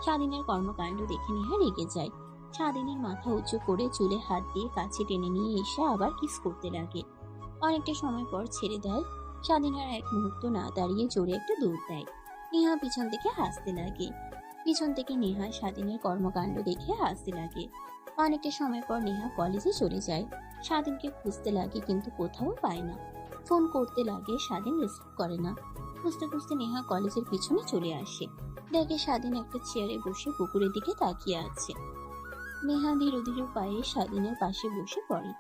স্বাধীনের কর্মকাণ্ড দেখে নেহা রেগে যায়। স্বাধীনের মাথা উঁচু করে চুলে হাত দিয়ে কাছে টেনে নিয়ে এসে আবার কিস করতে লাগে। অনেকটা সময় পর ছেড়ে দেয়। স্বাধীন আর এক মুহূর্ত না দাঁড়িয়ে জোরে একটা দৌড় দেয়। নেহা পিছন থেকে হাসতে লাগে। পিছন থেকে নেহা স্বাধীনের কর্মকাণ্ড দেখে হাসতে লাগে। অনেকটা সময় পর নেহা কলেজে চলে যায়। স্বাধীনকে খুঁজতে লাগে কিন্তু কোথাও পায় না। ফোন করতে লাগে, স্বাধীন রিসিভ করে না। খুঁজতে খুঁজতে নেহা কলেজের পিছনে চলে আসে। দেখে স্বাধীন একটা চেয়ারে বসে পুকুরের দিকে তাকিয়ে আছে। নেহা ধীরে ধীরে পায়ে স্বাধীনের পাশে বসে পড়ে।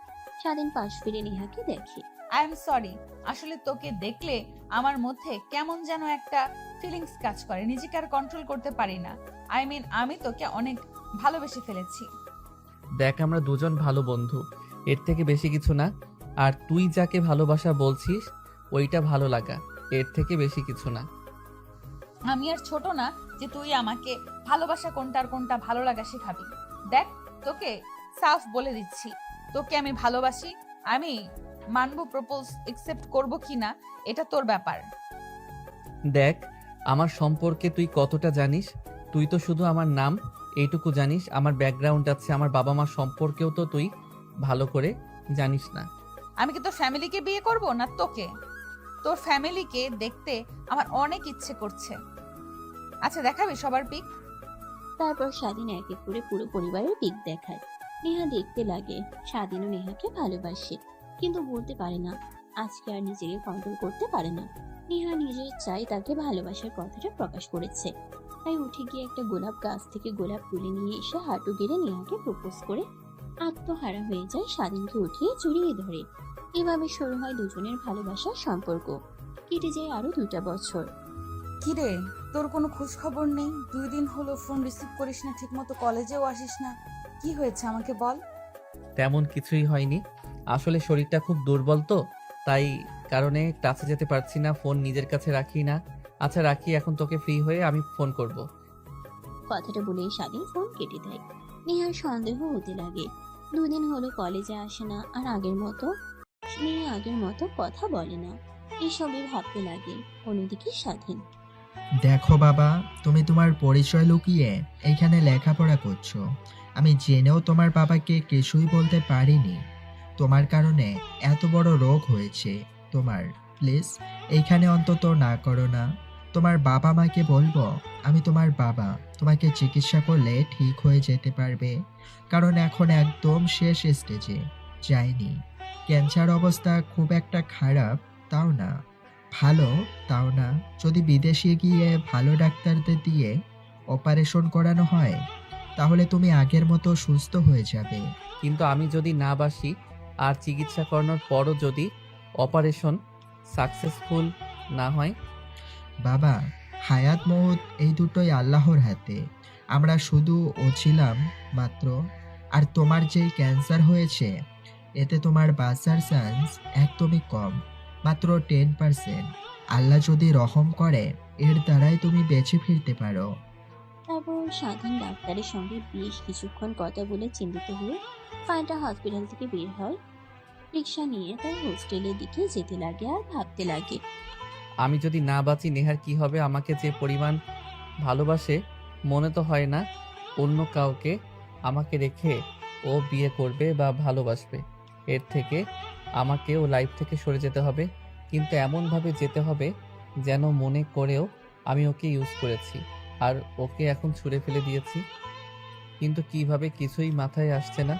স্বাধীন পাশ ফিরে নেহাকে দেখে। আই এম সরি, আসলে তোকে দেখলে আমার মধ্যে কেমন যেন একটা ফিলিংস কাজ করে, নিজেকে আর কন্ট্রোল করতে পারি না। আই মিন আমি তোকে অনেক ভালোবেসে ফেলেছি। দেখ, আমরা দুজন ভালো বন্ধু, এর থেকে বেশি কিছু না। আর তুই যাকে ভালোবাসা বলছিস ওইটা ভালো লাগা, এর থেকে বেশি কিছু না। আমি আর ছোট না যে তুই আমাকে ভালোবাসা কোনটা আর কোনটা ভালো লাগা শেখাবি। দেখ তোকে সাফ বলে দিচ্ছি, তোকে আমি ভালোবাসি। আমি মানবো, প্রপোজ একসেপ্ট করব কিনা এটা তোর ব্যাপার। দেখ, আমার সম্পর্কে তুই কতটা জানিস? তুই তো শুধু আমার নাম এইটুকু জানিস, আমার ব্যাকগ্রাউন্ড আছে, আমার বাবা মা সম্পর্কেও তো তুই ভালো করে জানিস না। আমি কি তোর ফ্যামিলিকে বিয়ে করব না তোকে? তোর ফ্যামিলিকে দেখতে আমার অনেক ইচ্ছে করছে। আচ্ছা দেখাবি সবার পিক? তারপর স্বাধীন এক এক করে পুরো পরিবারের পিক দেখায়। নেহা দেখতে লাগে স্বাধীনও নেহাকে ভালোবাসে, কিন্তু বলতে পারে না। আজকে আর নিজেকে কন্ট্রোল করতে পারে না। নেহা নিজের চাই তাকে ভালোবাসার কথাটা প্রকাশ করেছে। তাই উঠে গিয়ে একটা গোলাপ গাছ থেকে গোলাপ তুলে নিয়ে এসে হাঁটু গেড়ে নেহাকে প্রপোজ করে আত্মহারা হয়ে যায়। স্বাধীনকে উঠিয়ে জড়িয়ে ধরে। এভাবে শুরু হয় দুজনের ভালোবাসার সম্পর্ক। কেটে যায় আরো 2টা বছর। কিরে, তোর কোনো খোঁজ খবর নেই? 2 দিন হলো ফোন রিসিভ করিস না, ঠিক মতো কলেজেও আসিস না। কি হয়েছে আমাকে বল। তেমন কিছুই হয়নি, আসলে শরীরটা খুব দুর্বল তো, তাই কারণে টাচে যেতে পারছি না, ফোন নিজের কাছে রাখি না। আচ্ছা রাখি, এখন তোকে ফ্রি হয়ে আমি ফোন করব। কথাটা বলেই স্বাধীন ফোন কেটে দেয়। নেহার সন্দেহ হতে লাগে। 2 দিন হলো কলেজে আসে না, আর আগের মতো কথা বলে না। এসবই ভাবতে লাগে। অন্যদিকে স্বাধীন। দেখো বাবা, তুমি তোমার পরিচয় লুকিয়ে এইখানে লেখাপড়া করছো। আমি জেনেও তোমার বাবাকে কিছুই বলতে পারিনি। তোমার কারণে এত বড় রোগ হয়েছে তোমার। প্লিজ এইখানে অন্তত না করো না। তোমার বাবা মাকে বলবো আমি তোমার বাবা, তোমাকে চিকিৎসা করলে ঠিক হয়ে যেতে পারবে। কারণ এখন একদম শেষ স্টেজে যায়নি। ক্যান্সার অবস্থা খুব একটা খারাপ তাও না, ভালো তাও না। যদি বিদেশে গিয়ে ভালো ডাক্তারদের দিয়ে অপারেশন করানো হয় তাহলে তুমি আগের মতো সুস্থ হয়ে যাবে। কিন্তু আমি যদি না বাসি আর চিকিৎসা করানোর পরও যদি অপারেশন সাকসেসফুল না হয়? বাবা, হায়াত মৌত এই দুটোই আল্লাহর হাতে। আমরা শুধু ছিলাম মাত্র। আর তোমার যেই ক্যান্সার হয়েছে, এতে তোমার বাঁচার চান্স একদমই কম, মাত্র 10%। আল্লাহ যদি রহম করে, এর দ্বারাই তুমি বেঁচে ফিরতে পারো। তারপর স্বাধীন ডাক্তারের সঙ্গে বেশ কিছুক্ষণ কথা বলে চিন্তিত হয়ে ফাইনটা হসপিটাল থেকে বের হয়। রিক্সা নিয়ে তার হোস্টেলের দিকে যেতে লাগে আর ভাবতে লাগে। আমি যদি না বাঁচি নেহার কি হবে? আমাকে যে পরিমাণ ভালোবাসে মনে তো হয় না অন্য কাউকে আমাকে রেখে ও বিয়ে করবে বা ভালোবাসবে। এর থেকে আমাকে ও লাইফ থেকে সরে যেতে হবে, কিন্তু এমনভাবে যেতে হবে যেন মনে করেও আমি ওকে ইউজ করেছি আর ওকে এখন ছুঁড়ে ফেলে দিয়েছি। কিন্তু কিভাবে কিছুই মাথায় আসছে না।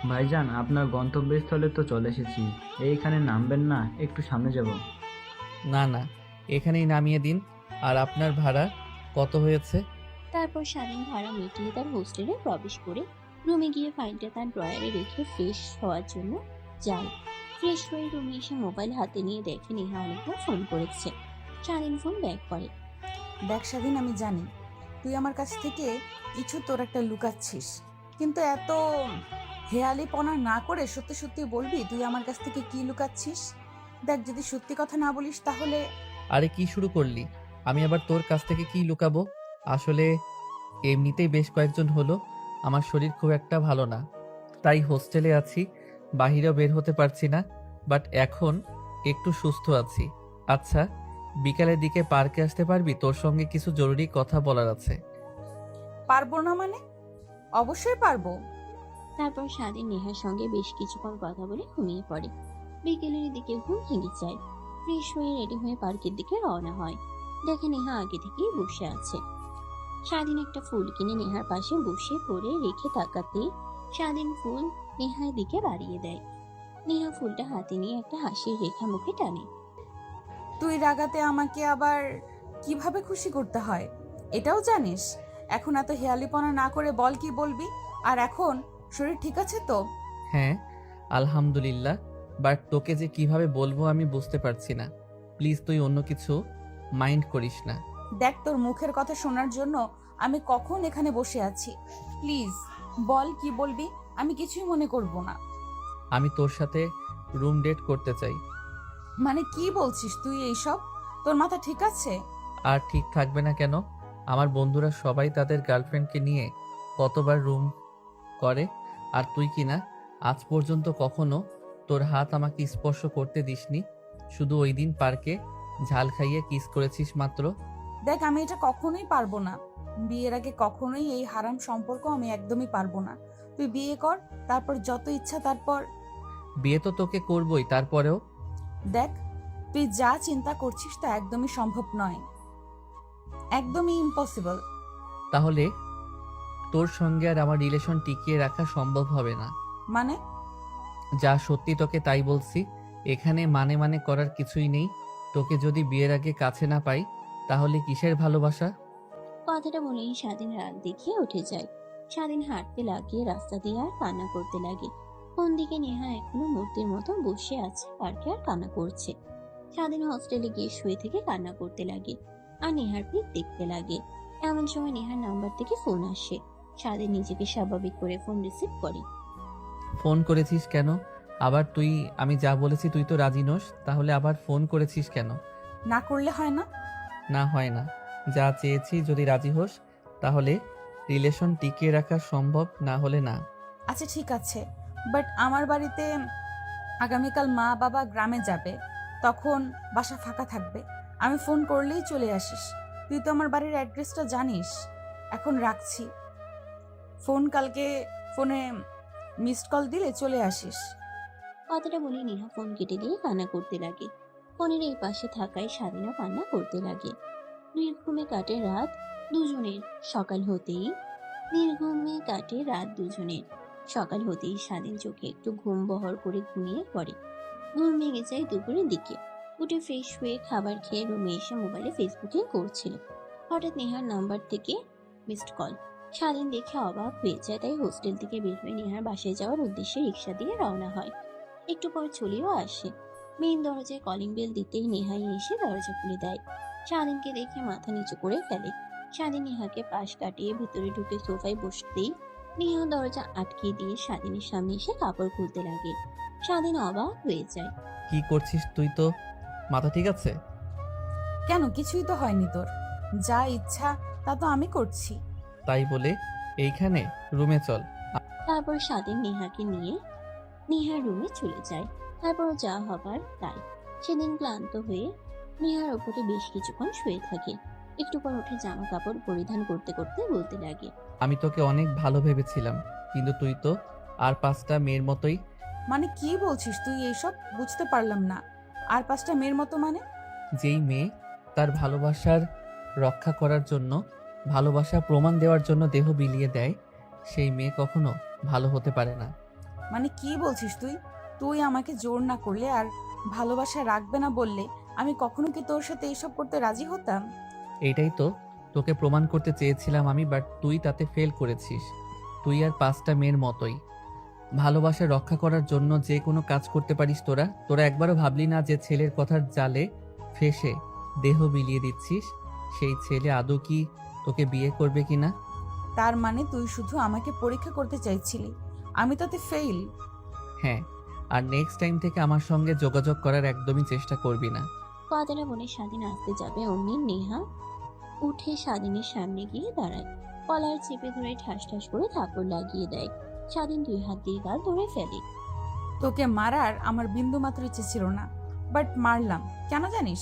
ভাইজান, আপনার গন্তব্যস্থলে তো চলে এসেছি। এইখানে নামবেন না, একটু সামনে যাব। না না, এখানেই নামিয়ে দিন। আর আপনার ভাড়া কত হয়েছে? তারপর স্বাধীন ভাড়া মিটিয়ে তার হোস্টেলে প্রবেশ করে রুমে গিয়ে ফাইলটা তার ড্রয়ারে রেখে ফ্রেশ হওয়ার জন্য যায়। ফ্রেশ হয়ে রুমে এসে মোবাইল হাতে নিয়ে দেখে নেহা অনেকবার ফোন করেছে। স্বাধীন ফোন ব্যাক করে। দেখ স্বাধীন, আমি জানি তুই আমার কাছ থেকে কিছু তোর একটা লুকাচ্ছিস, কিন্তু এত হেয়ালিপনা না করে সত্যি সত্যি বলবি তুই আমার কাছ থেকে কি লুকাচ্ছিস। দেখ, যদি সত্যি কথা না বলিস তাহলে। আরে কি শুরু করলি? আমি আবার তোর কাছ থেকে কি লুকাবো? আসলে এমনিতেই বেশ কয়েকজন হলো আমার শরীর খুব একটা ভালো না, তাই হোস্টেলে আছি, বাহিরেও বের হতে পারছি না। বাট এখন একটু সুস্থ আছি। আচ্ছা, বিকালের দিকে পার্কে আসতে পারবি? তোর সঙ্গে কিছু জরুরি কথা বলার আছে। পারবো না মানে? অবশ্যই পারবো। তারপর স্বাধীন নেহার সঙ্গে বেশ কিছুক্ষণ কথা বলে ঘুমিয়ে পড়ে। বিকেলের দিকে ঘুম ভেঙে যায়। ফ্রেশ হয়ে রেডি হয়ে পার্কের দিকে রওনা হয়। দেখে নেহা আগে থেকেই বসে আছে। স্বাধীন একটা ফুল কিনে নেহার পাশে বসে পড়ে রেখে তাকাতেই স্বাধীন ফুল নেহার দিকে বাড়িয়ে দেয়। নেহা ফুলটা হাতে নিয়ে একটা হাসির রেখা মুখে টানে। তুই রাগাতে আমাকে আবার কিভাবে খুশি করতে হয় এটাও জানিস? এখন এত হেয়ালিপনা না করে বল কি বলবি। আর এখন শরীর ঠিক আছে তো? হ্যাঁ, আলহামদুলিল্লাহ। বাট তোকে যে কিভাবে বলবো আমি বুঝতে পারছি না। প্লিজ তুই অন্য কিছু মাইন্ড করিস না। দেখ, তোর মুখের কথা শোনার জন্য আমি কখন এখানে বসে আছি। প্লিজ বল কি বলবি, আমি কিছুই মনে করব না। আমি তোর সাথে রুম ডেট করতে চাই। মানে কি বলছিস তুই এইসব? তোর মাথা ঠিক আছে? আর ঠিক থাকবে না কেন? আমার বন্ধুরা সবাই তাদের গার্লফ্রেন্ডকে নিয়ে কতবার রুম করে, আর তুই কি না আজ পর্যন্ত কখনো তোর হাত আমাকে স্পর্শ করতে দিসনি। শুধু ওই দিন পার্কে ঝাল খাইয়ে কিস করেছিস মাত্র। দেখ, আমি এটা কখনোই পারবো না। বিয়ের আগে কখনোই এই হারাম সম্পর্ক আমি একদমই পারবো না। তুই বিয়ে কর, তারপর যত ইচ্ছা তারপর। বিয়ে তো তোকে করবই, তারপরেও। দেখ, তুই যা চিন্তা করছিস তা একদমই সম্ভব নয়, একদমই ইম্পসিবল। তাহলে তোর সঙ্গে আর আমার রিলেশন টিকিয়ে রাখা সম্ভব হবে না। মানে? যা সত্যি তোকে তাই বলছি। এখানে মানে মানে করার কিছুই নেই। তোকে যদি বিয়ের আগে কাছে না পাই তাহলে কিসের ভালোবাসা? কথাটা বলেই স্বাধীন রাগ দেখিয়ে উঠে যায়। স্বাধীন হাঁটতে লাগিয়ে রাস্তা দিয়ে আর কান্না করতে লাগে। কোন দিকে নেহা এখনো মূর্তির মতো বসে আছে পার্কে আর কান্না করছে। স্বাধীন হস্টেলে গিয়ে শুয়ে থেকে কান্না করতে লাগে আর নেহার পিক দেখতে লাগে। এমন সময় নেহার নাম্বার থেকে ফোন আসে। স্বাধীন নিজেকে স্বাভাবিক করে ফোন রিসিভ করে। ফোন করেছিস কেন আবার তুই? আমি যা বলেছি তুই তো রাজি নোস, তাহলে আবার ফোন করেছিস কেন? না করলে হয় না? না হয় না। যা চেয়েছি যদি রাজি হোস তাহলে রিলেশন টিকিয়ে রাখা সম্ভব, না হলে না। আচ্ছা ঠিক আছে, বাট আমার বাড়িতে আগামীকাল মা বাবা গ্রামে যাবে, তখন বাসা ফাঁকা থাকবে। আমি ফোন করলেই চলে আসিস। তুই তো আমার বাড়ির অ্যাড্রেসটা জানিস। এখন রাখছি ফোন, কালকে ফোনে মিসড কল দিলে চলে আসিস। কথাটা বলে নেহা ফোন কেটে দিয়ে কান্না করতে লাগে। ফোনের এই পাশে থাকায় স্বাধীনও কান্না করতে লাগে। নির্ঘুমে কাটে রাত দুজনের। সকাল হতেই স্বাধীন চোখে একটু ঘুম বহর করে ঘুমিয়ে পড়ে। ঘুম ভেঙে যায় দুপুরের দিকে। উঠে ফ্রেশ হয়ে খাবার খেয়ে রুমে এসে মোবাইলে ফেসবুকিং করছিল। হঠাৎ নেহার নাম্বার থেকে মিসড কল। স্বাধীন দেখে অবাক হয়ে যায়, তাই হোস্টেল থেকে বের হয়ে নেহার বাসায় যাওয়ার উদ্দেশ্যে রিক্সা দিয়ে রওনা হয়। একটু পর চলেও আসে। মেইন দরজায় কলিং বেল দিতেই নেহাই এসে দরজা খুলে দেয়। স্বাধীনকে দেখে মাথা নিচু করে ফেলে। স্বাধীন নেহাকে পাশ কাটিয়ে ভিতরে ঢুকে সোফায় বসতেই নেহা দরজা আটকে দিয়ে স্বাধীনের সামনে এসে কাপড় খুলতে লাগে। স্বাধীন অবাক হয়ে যায়। কি করছিস তুই? তো মাথা ঠিক আছে? কেন, কিছুই তো হয়নি তোর। যা ইচ্ছা তা তো আমি করছি। তাই বলে এইখানে রুমে চল। তারপর স্বাধীন নেহাকে নিয়ে নেহার রুমে চলে যায়। তারপর যা হবার তাই। সেদিন ক্লান্ত হয়ে নেহার ওপরে বেশ কিছুক্ষণ শুয়ে থাকে। একটু পর উঠে জামা কাপড় পরিধান করতে করতে বলতে লাগে। আমি তোকে অনেক ভালো ভেবেছিলাম, কিন্তু তুই তো আর 5টা মেয়ের মতোই। মানে কি বলছিস তুই এইসব? বুঝতে পারলাম না। আর 5টা মেয়ের মতো মানে? যেই মেয়ে তার ভালোবাসার রক্ষা করার জন্য, ভালোবাসা প্রমাণ দেওয়ার জন্য দেহ বিলিয়ে দেয়, সেই মেয়ে কখনো ভালো হতে পারে না। মানে কি বলছিস তুই? তুই আমাকে জোর না করলে আর ভালোবাসা রাখবে না বললে আমি কখনো কি তোর সাথে এইসব করতে রাজি হতাম? এইটাই তো তোকে প্রমাণ করতে চেয়েছিলাম আমি, বাট তুই তাতে ফেল করেছিস। তুই আর 5টা মেয়ের মতোই। ভালোবাসা রক্ষা করার জন্য যে কোনো কাজ করতে পারিস তোরা। তোরা একবারও ভাবলি না যে ছেলের কথার জালে ফেসে দেহ বিলিয়ে দিচ্ছিস, সেই ছেলে আদৌ কি তোকে বিয়ে করবে কিনা? তার মানে তুই শুধু আমাকে পরীক্ষা করতে চাইছিলি, আমি তাতে ফেল? হ্যাঁ, আর নেক্সট টাইম থেকে আমার সঙ্গে যোগাযোগ করার একদমই চেষ্টা করবি না। কথাটা বলে স্বাধীন আসতে যাবে অমনি নেহা উঠে স্বাধীনের সামনে গিয়ে দাঁড়ায়। কলার চেপে ধরে ঠাস ঠাস করে থাপড় লাগিয়ে দেয়। স্বাধীন 2 হাত দিয়ে গাল ধরে ফেলে। তোকে মারার আমার বিন্দু মাত্র ইচ্ছে ছিল না, বাট মারলাম। কেন জানিস?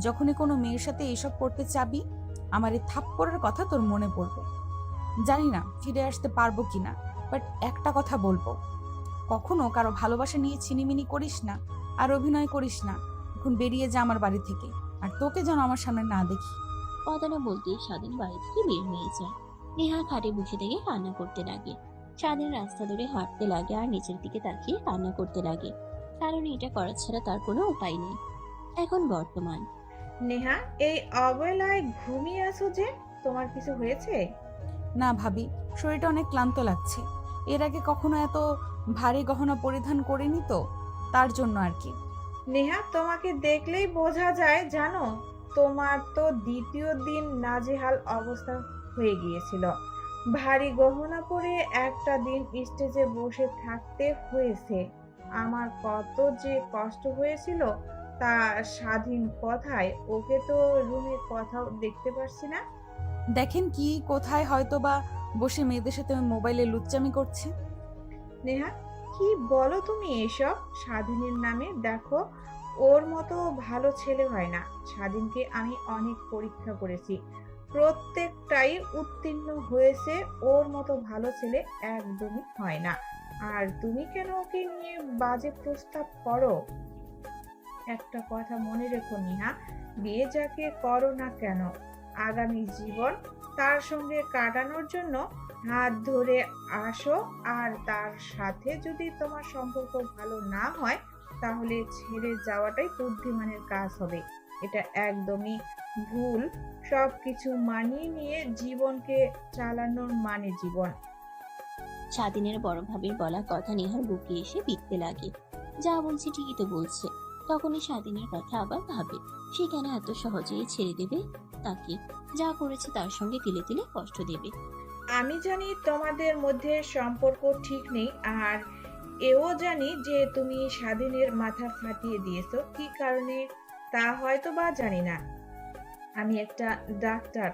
যখনই কোনো মেয়ের সাথে এইসব করতে চাবি, আমার এই থাপ্পড়ের কথা তোর মনে পড়বে। জানি না ফিরে আসতে পারবো কিনা, বাট একটা কথা বলবো, কখনো কারো ভালোবাসা নিয়ে ছিনিমিনি করিস না, আর অভিনয় করিস না। এখন বেরিয়ে যা আমার বাড়ি থেকে, আর তোকে যেন আমার সামনে না দেখি। কথাটা বলতেই স্বাধীন বাড়ি থেকে বের হয়ে যায়। নেহা খাটে বসে থেকে কান্না করতে লাগে। স্বাধীন রাস্তা ধরে হাঁটতে লাগে আর নিচের দিকে তাকিয়ে কান্না করতে লাগে, কারণ এটা করা ছাড়া তার কোনো উপায় নেই। এখন বর্তমান। নেহা, এই অবহেলায় ঘুমিয়ে আছো যে? তোমার কিছু হয়েছে? না ভাবি, শরীরটা অনেক ক্লান্ত লাগছে। এর আগে কখনো এত ভারী গহনা পরিধান করিনি তো, তার জন্য আর কি। নেহা, তোমাকে দেখলেই বোঝা যায় জানো, তোমার তো দ্বিতীয় দিন নাজেহাল অবস্থা হয়ে গিয়েছিল। ভারী গহনা পরে একটা দিন স্টেজে বসে থাকতে হয়েছে। আমার কত যে কষ্ট হয়েছিল তা স্বাধীন কথায়। ওকে তো রুমে কোথাও দেখতে পারছি না। দেখেন কি কোথায় হয়তো বা বসে মেয়েদের সাথে মোবাইলে লুচ্চামি করছে। নেহা, কি বলো তুমি এসব? স্বাধীনের নামে দেখো, ওর মতো ভালো ছেলে হয় না। স্বাধীনকে আমি অনেক পরীক্ষা করেছি, প্রত্যেকটাই উত্তীর্ণ হয়েছে। ওর মতো ভালো ছেলে একদমই হয় না। আর তুমি কেন ওকে নিয়ে বাজে প্রস্তাব করো? একটা কথা মনে রেখো নিহা, বিয়ে যাকে করো না কেন, আগামী জীবন তার সঙ্গে কাটানোর জন্য হাত ধরে আসো। আর তার সাথে যদি তোমার সম্পর্ক ভালো না হয়, তাহলে ছেড়ে যাওয়াটাই বুদ্ধিমানের কাজ হবে। এটা একদমই ভুল। সবকিছু মানিয়ে নিয়ে জীবনকে চালানোর মানে জীবন। স্বাধীনের বড় ভাবির বলা কথা নেহার বুকে এসে বিঁধতে লাগে। যা বলছে ঠিকই তো বলছে। তখনই স্বাধীনের কথা আবার ভাবে, সে কেন এত সহজেই ছেড়ে দেবে তাকে? যা করেছে তার সঙ্গে তিলে তিলে কষ্ট দেবে। আমি জানি তোমাদের মধ্যে সম্পর্ক ঠিক নেই, আর এও জানি যে তুমি স্বাধীনের মাথা ফাটিয়ে দিয়েছো। কি কারণে তা হয়তো বা জানি না। আমি একটা ডাক্তার,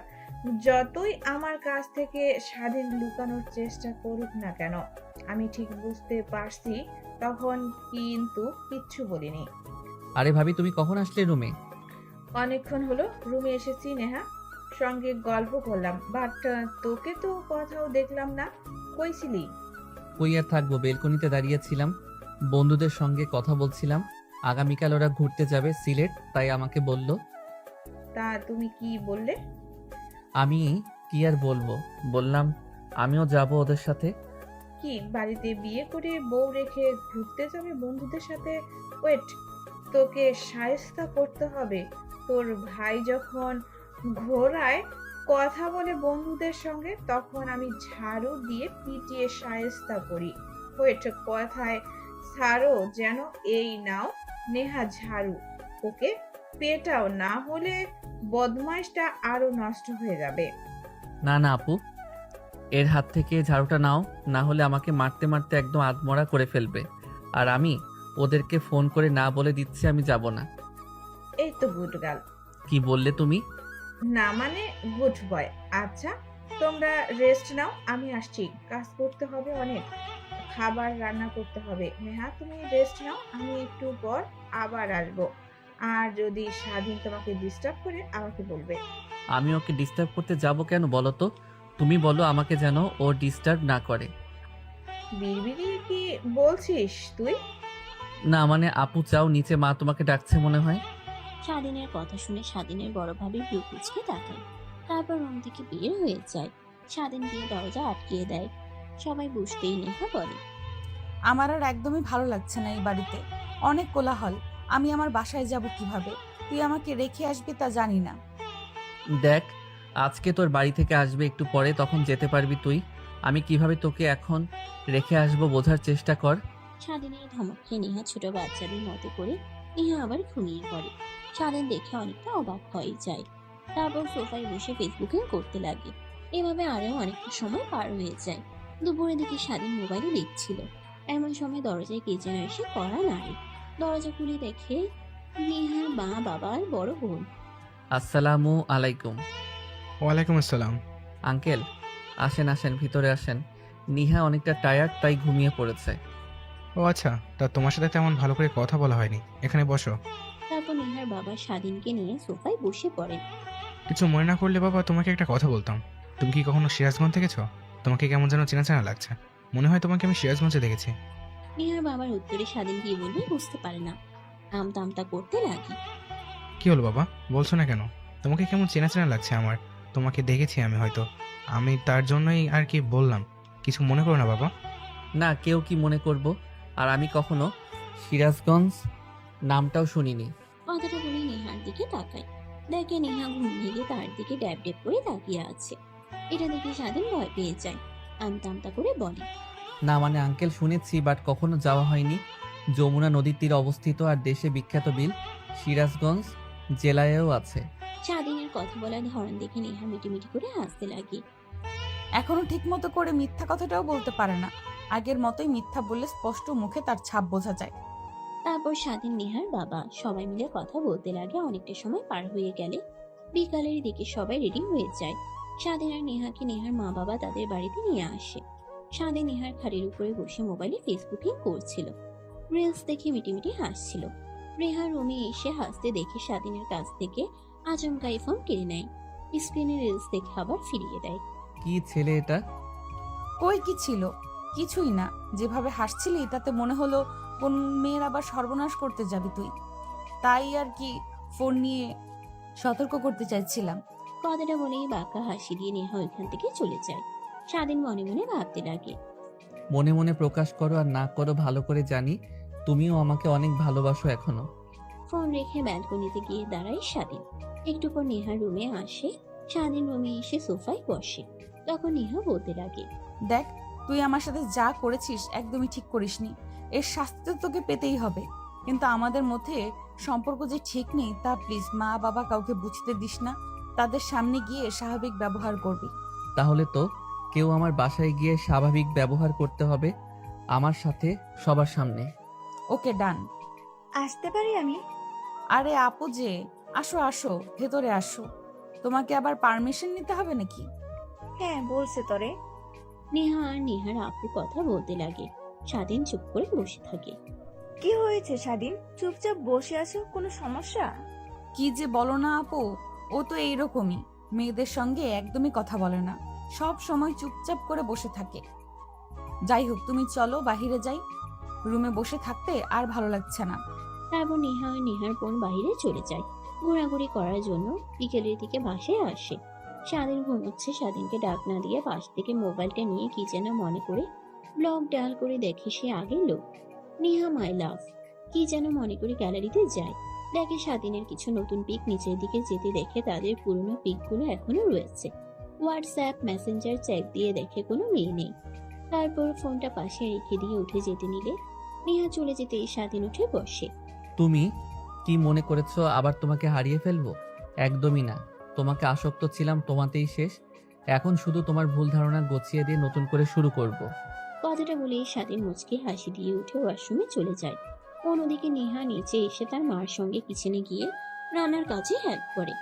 যতই আমার কাছ থেকে স্বাধীন লুকানোর চেষ্টা করুক না কেন, আমি ঠিক বুঝতে পারছি। তখন কিন্তু কিচ্ছু বলিনি। আরে ভাবি, তুমি কখন আসলে রুমে? অনেকক্ষণ হলো রুমে এসেছি নেহা, সঙ্গে গল্প করলাম, বাট তোকে তো কোথাও দেখলাম না। কই ছিলি? কই আর থাকবো, বেলকনিতে দাঁড়িয়েছিলাম, বন্ধুদের সঙ্গে কথা বলছিলাম। আগামীকাল ওরা ঘুরতে যাবে সিলেট, তাই আমাকে বলল। তা তুমি কি বললে? আমি কি আর বলবো, বললাম আমিও যাব ওদের সাথে। কি বাড়িতে বিয়ে করে বউ রেখে ঘুরতে যাবে বন্ধুদের সাথে? ওয়েট, তোকে শায়েস্তা করতে হবে। তোর ভাই যখন ঘোড়ায় কথা বলে বন্ধুদের সঙ্গে, তখন আমি ঝাড়ু দিয়ে পিটিয়ে শায়েস্তা করি। ওয়েট, কথায় ছাড়ো যেন। এই নাও নেহা ঝাড়ু, ওকে পেটাও, না হলে বদমাইশটা আরো নষ্ট হয়ে যাবে। না না আপু, এর হাত থেকে ঝাড়ুটা নাও, না হলে আমাকে মারতে মারতে একদম আধমরা করে ফেলবে। আর আমি ওদেরকে ফোন করে না বলে দিচ্ছি আমি যাব না। এই তো গুড গার্ল। কি বললে তুমি? না মানে গুড বয়। আচ্ছা তোমরা রেস্ট নাও, আমি আসছি, কাজ করতে হবে অনেক, খাবার রান্না করতে হবে। নেহা তুমি রেস্ট নাও, আমি একটু পর আবার আসবো। আর যদি স্বাধীন তোমাকে ডিস্টার্ব করে আমাকে বলবে। আমি ওকে ডিস্টার্ব করতে যাব কেন বলো তো? তুমি বলো আমাকে যেন ও ডিস্টার্ব না করে। বিড়বিড়ি কি বলছিস তুই? না মানে আপু চাও, নিচে মা তোমাকে ডাকছে মনে হয়। স্বাধীনের কথা শুনে স্বাধীনের বড় ভাবি ভ্রু কুঁচকে তাকায়, তারপর রুম থেকে বের হয়ে যায়। স্বাধীন গিয়ে দরজা আটকিয়ে দেয়। সবাই বুঝতেই নেহা বলে, আমার আর একদমই ভালো লাগছে না এই বাড়িতে, অনেক কোলাহল। আমি আমার বাসায় যাব কিভাবে? তুই আমাকে রেখে আসবি তা জানি না। দেখ, আজকে তোর বাড়ি থেকে আসবে একটু পরে, তখন যেতে পারবি তুই। আমি কিভাবে তোকে এখন রেখে আসবো বোঝার চেষ্টা কর। স্বাধীনের ধমক খেয়ে নেহা ছোট বাচ্চাদের মতো করে নেহা আবার ঘুমিয়ে পড়ে। স্বাধীন দেখে অনেকটা অবাক হয়ে যায়। তারপর সোফায় বসে ফেসবুকিং করতে লাগে। এভাবে আরো অনেকটা সময় পার হয়ে যায়। দুপুরের দিকে স্বাধীন মোবাইলে দেখছিল, এমন সময় দরজায় কে যেন এসে কড়া নাড়ে। দরজা খুলে দেখে নেহার বাবার বড় বোন। আসসালামু আলাইকুম। ওয়ালাইকুম আসসালাম। আঙ্কেল, আসেন আসেন, ভিতরে আসেন। নিহা অনেকটা টায়ার্ড, তাই ঘুমিয়ে পড়েছে। ও আচ্ছা, তা তোমার সাথে তেমন ভালো করে কথা বলা হয়নি, এখানে বসো। তারপর নেহার বাবা স্বাধীনকে নিয়ে সোফায় বসে পড়েন। কিছু মনে না করলে বাবা, তোমাকে একটা কথা বলতাম। তুমি কি কখনো সিরাজগঞ্জ দেখেছো? তোমাকে কেমন যেন চেনা চেনা লাগছে, মনে হয় তোমাকে আমি সিরাজগঞ্জে দেখেছি। নেহার বাবার উত্তরে স্বাধীন কি বলবে বুঝতে পারে না, আমতা আমতা করতে লাগে। কি হলো বাবা, বলছো না কেন? তোমাকে কেমন চেনা চেনা লাগছে আমার, তোমাকে দেখেছি আমি হয়তো, আমি তার জন্যই আর কি বললাম। কিছু মনে করো না বাবা। না, কেউ কি মনে করব? আর আমি কখনো সিরাজগঞ্জ নামটাও শুনিনি। কথাটা বলে নেহার দিকে তাকায়, দেখে নেহা ঘুম ভেঙে তার দিকে ড্যাব ড্যাব করে তাকিয়ে আছে। এটা দেখে স্বাধীন ভয় পেয়ে যায়, আমতা আমতা করে বলে, না মানে আঙ্কেল শুনেছি, বাট কখনো যাওয়া হয়নি। যমুনা নদীর তীরে অবস্থিত আর দেশে বিখ্যাত বিল সিরাজগঞ্জ জেলায়ও আছে। স্বাধীনের কথা বলার ধরন দেখে নেহা মিটিমিটি করে হাসতে লাগে। এখনো ঠিক মতো করে মিথ্যা কথাটাও বলতে পারে না। আগের মতোই মিথ্যা বললে স্পষ্ট মুখে তার ছাপ বোঝা যায়। তারপর স্বাধীন নেহার বাবা সবাই মিলে কথা বলতে লাগে। অনেকটা সময় পার হয়ে গেলে বিকালের দিকে সবাই রেডি হয়ে যায়। স্বাধীন আর নেহাকে নেহার মা বাবা তাদের বাড়িতে নিয়ে আসে। স্বাধীন নেহার খাটের উপরে বসে মোবাইলে ফেসবুকিং করছিল, রিলস দেখে মিটিমিটি হাসছিল। নেহা রুমে এসে হাসতে দেখে স্বাধীনের কাছ থেকে আচমকাই ফোন কেড়ে নেয়। স্ক্রিনে রিলস দেখে আবার ফিরিয়ে দেয়। কি ছেলে এটা? কই কি ছিল? কিছুই না। যেভাবে হাসছিলি তাতে মনে হলো কোন মেয়ের আবার সর্বনাশ করতে যাবি তুই, তাই আর কি ফোন নিয়ে সতর্ক করতে চাইছিলাম। কথাটা বলেই বাঁকা হাসি দিয়ে নেহা ওইখান থেকে চলে যায়। স্বাধীন মনে মনে ভাবতে লাগে, মনে মনে প্রকাশ করো আর না করো ভালো করে জানি, তুমিও আমাকে অনেক ভালোবাসো এখনো। ফোন রেখে ব্যালকনিতে গিয়ে দাঁড়ায় স্বাধীন। একটু পর নেহা রুমে আসে। স্বাধীন রুমে এসে সোফায় বসে। তখন নেহা বলতে লাগে, দেখ, তুই আমার সাথে যা করেছিস একদমই ঠিক করিসনি। এর শাস্তি তো তোকে পেতেই হবে। কিন্তু আমাদের মধ্যে সম্পর্ক যে ঠিক নেই তা প্লিজ মা বাবা কাউকে বুঝতে দিস না। তাদের সামনে গিয়ে স্বাভাবিক ব্যবহার করবি। তাহলে তো কেউ আমার বাসায় গিয়ে স্বাভাবিক ব্যবহার করতে হবে আমার সাথে, সবার সামনে। ওকে ডান। আসতে পারি আমি? আরে আপু যে, আসো আসো, ভেতরে আসো। তোমাকে আবার পারমিশন নিতে হবে নাকি? হ্যাঁ বলছে তোরে। নেহা আর নেহার আপু কথা বলতে লাগে। স্বাধীন চুপ করে বসে থাকে। কি হয়েছে স্বাধীন, চুপচাপ বসে আছো, কোনো সমস্যা? কি যে বলো না আপু, ও তো এইরকমই, মেয়েদের সঙ্গে একদমই কথা বলে না, সব সময় চুপচাপ করে বসে থাকে। যাই হোক, তুমি চলো বাহিরে যাই, রুমে বসে থাকতে আর ভালো লাগছে না। তারপর নেহা আর নেহার বোন বাইরে চলে যায় ঘোরাঘুরি করার জন্য। বিকেলের দিকে বাসায় আসে। স্বাধীন ঘুমোচ্ছে। স্বাধীনকে ডাক না দিয়ে পাশ থেকে মোবাইলটা নিয়ে কি যেন মনে করে ব্লগ ডায়াল করে দেখে সে আগের লোক। নেহা মাই লাভ কি যেন মনে করে গ্যালারিতে যায়। দেখে স্বাধীনের কিছু নতুন পিক নিচের দিকে যেতে দেখে তাদের পুরনো পিকগুলো এখনো রয়েছে। হোয়াটসঅ্যাপ মেসেঞ্জার চেক দিয়ে দেখে কোনো মেয়ে নেই। তারপর ফোনটা পাশে রেখে দিয়ে উঠে যেতে নিলে নেহা চলে যেতেই স্বাধীন উঠে বসে। তুমি কি মনে করেছো আবার তোমাকে হারিয়ে ফেলবো? একদমই না। তোমাকে আসক্ত ছিলাম, তোমাতেই শেষ। এখন শুধু তোমার ভুল ধারণা গুছিয়ে দিয়ে নতুন করে শুরু করব। কথাটা বলেই স্বাধীন মুচকি হাসি দিয়ে উঠে ওয়াশরুমে চলে যায়। অন্যদিকে নেহা নিচে এসে তার মার সঙ্গে কিচেনে গিয়ে রান্নার কাজে হেল্প করে।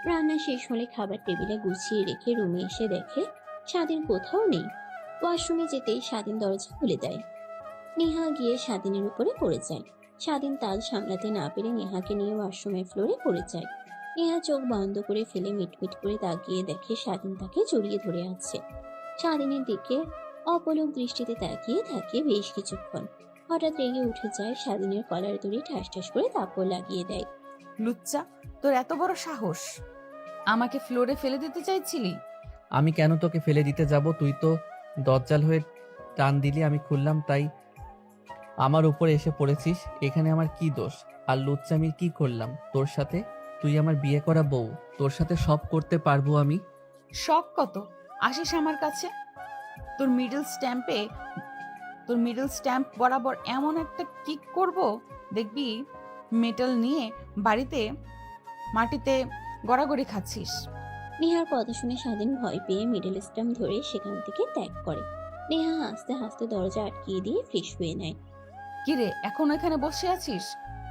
রান্না শেষ হলে খাবার টেবিলে গুছিয়ে রেখে রুমে এসে দেখে স্বাধীন কোথাও নেই। ওয়াশরুমে যেতেই স্বাধীন দরজা খুলে দেয়। নেহা গিয়ে স্বাধীনের উপরে পড়ে যায়। স্বাধীন তাল সামলাতে না পেরে নেহাকে নিয়ে ওয়াশরুমের ফ্লোরে পড়ে যায়। নেহা চোখ বন্ধ করে ফেলে মিটমিট করে তাকিয়ে দেখে স্বাধীন তাকে জড়িয়ে ধরে আছে। স্বাধীনের দিকে অপলক দৃষ্টিতে তাকিয়ে থাকে বেশ কিছুক্ষণ। হঠাৎ রেগে উঠে যায়, স্বাধীনের কলার দড়ি ঠাস ঠাস করে তাপড় লাগিয়ে দেয়। লুচ্চা, তোর এত বড় সাহস! আমাকে ফ্লোরে ফেলে দিতে চাইছিলি? আমি কেন তোকে ফেলে দিতে যাব? তুই তো দজ্জাল হয়ে টান দিলি, আমি খুললাম, তাই আমার উপরে এসে পড়েছিস। এখানে আমার কি দোষ? আর লুচ্চামি কি করলাম তোর সাথে? তুই আমার বিয়ে করা বউ, তোর সাথে সব করতে পারবো আমি। শখ কত? আসিস আমার কাছে। তোর মিডল স্ট্যাম্প বরাবর এমন একটা কিক করব, দেখবি মেটাল নিয়ে বাড়িতে মাটিতে গড়াগড়ি খাচ্ছিস। নেহার কথা শুনে স্বাধীন ভয় পেয়ে মিডল স্ট্যাম্প ধরে সেখান থেকে ত্যাগ করে। নেহা হাসতে হাসতে দরজা আটকিয়ে দিয়ে ফ্রেশ হয়ে নেয়। কিরে, এখন এখানে বসে আছিস?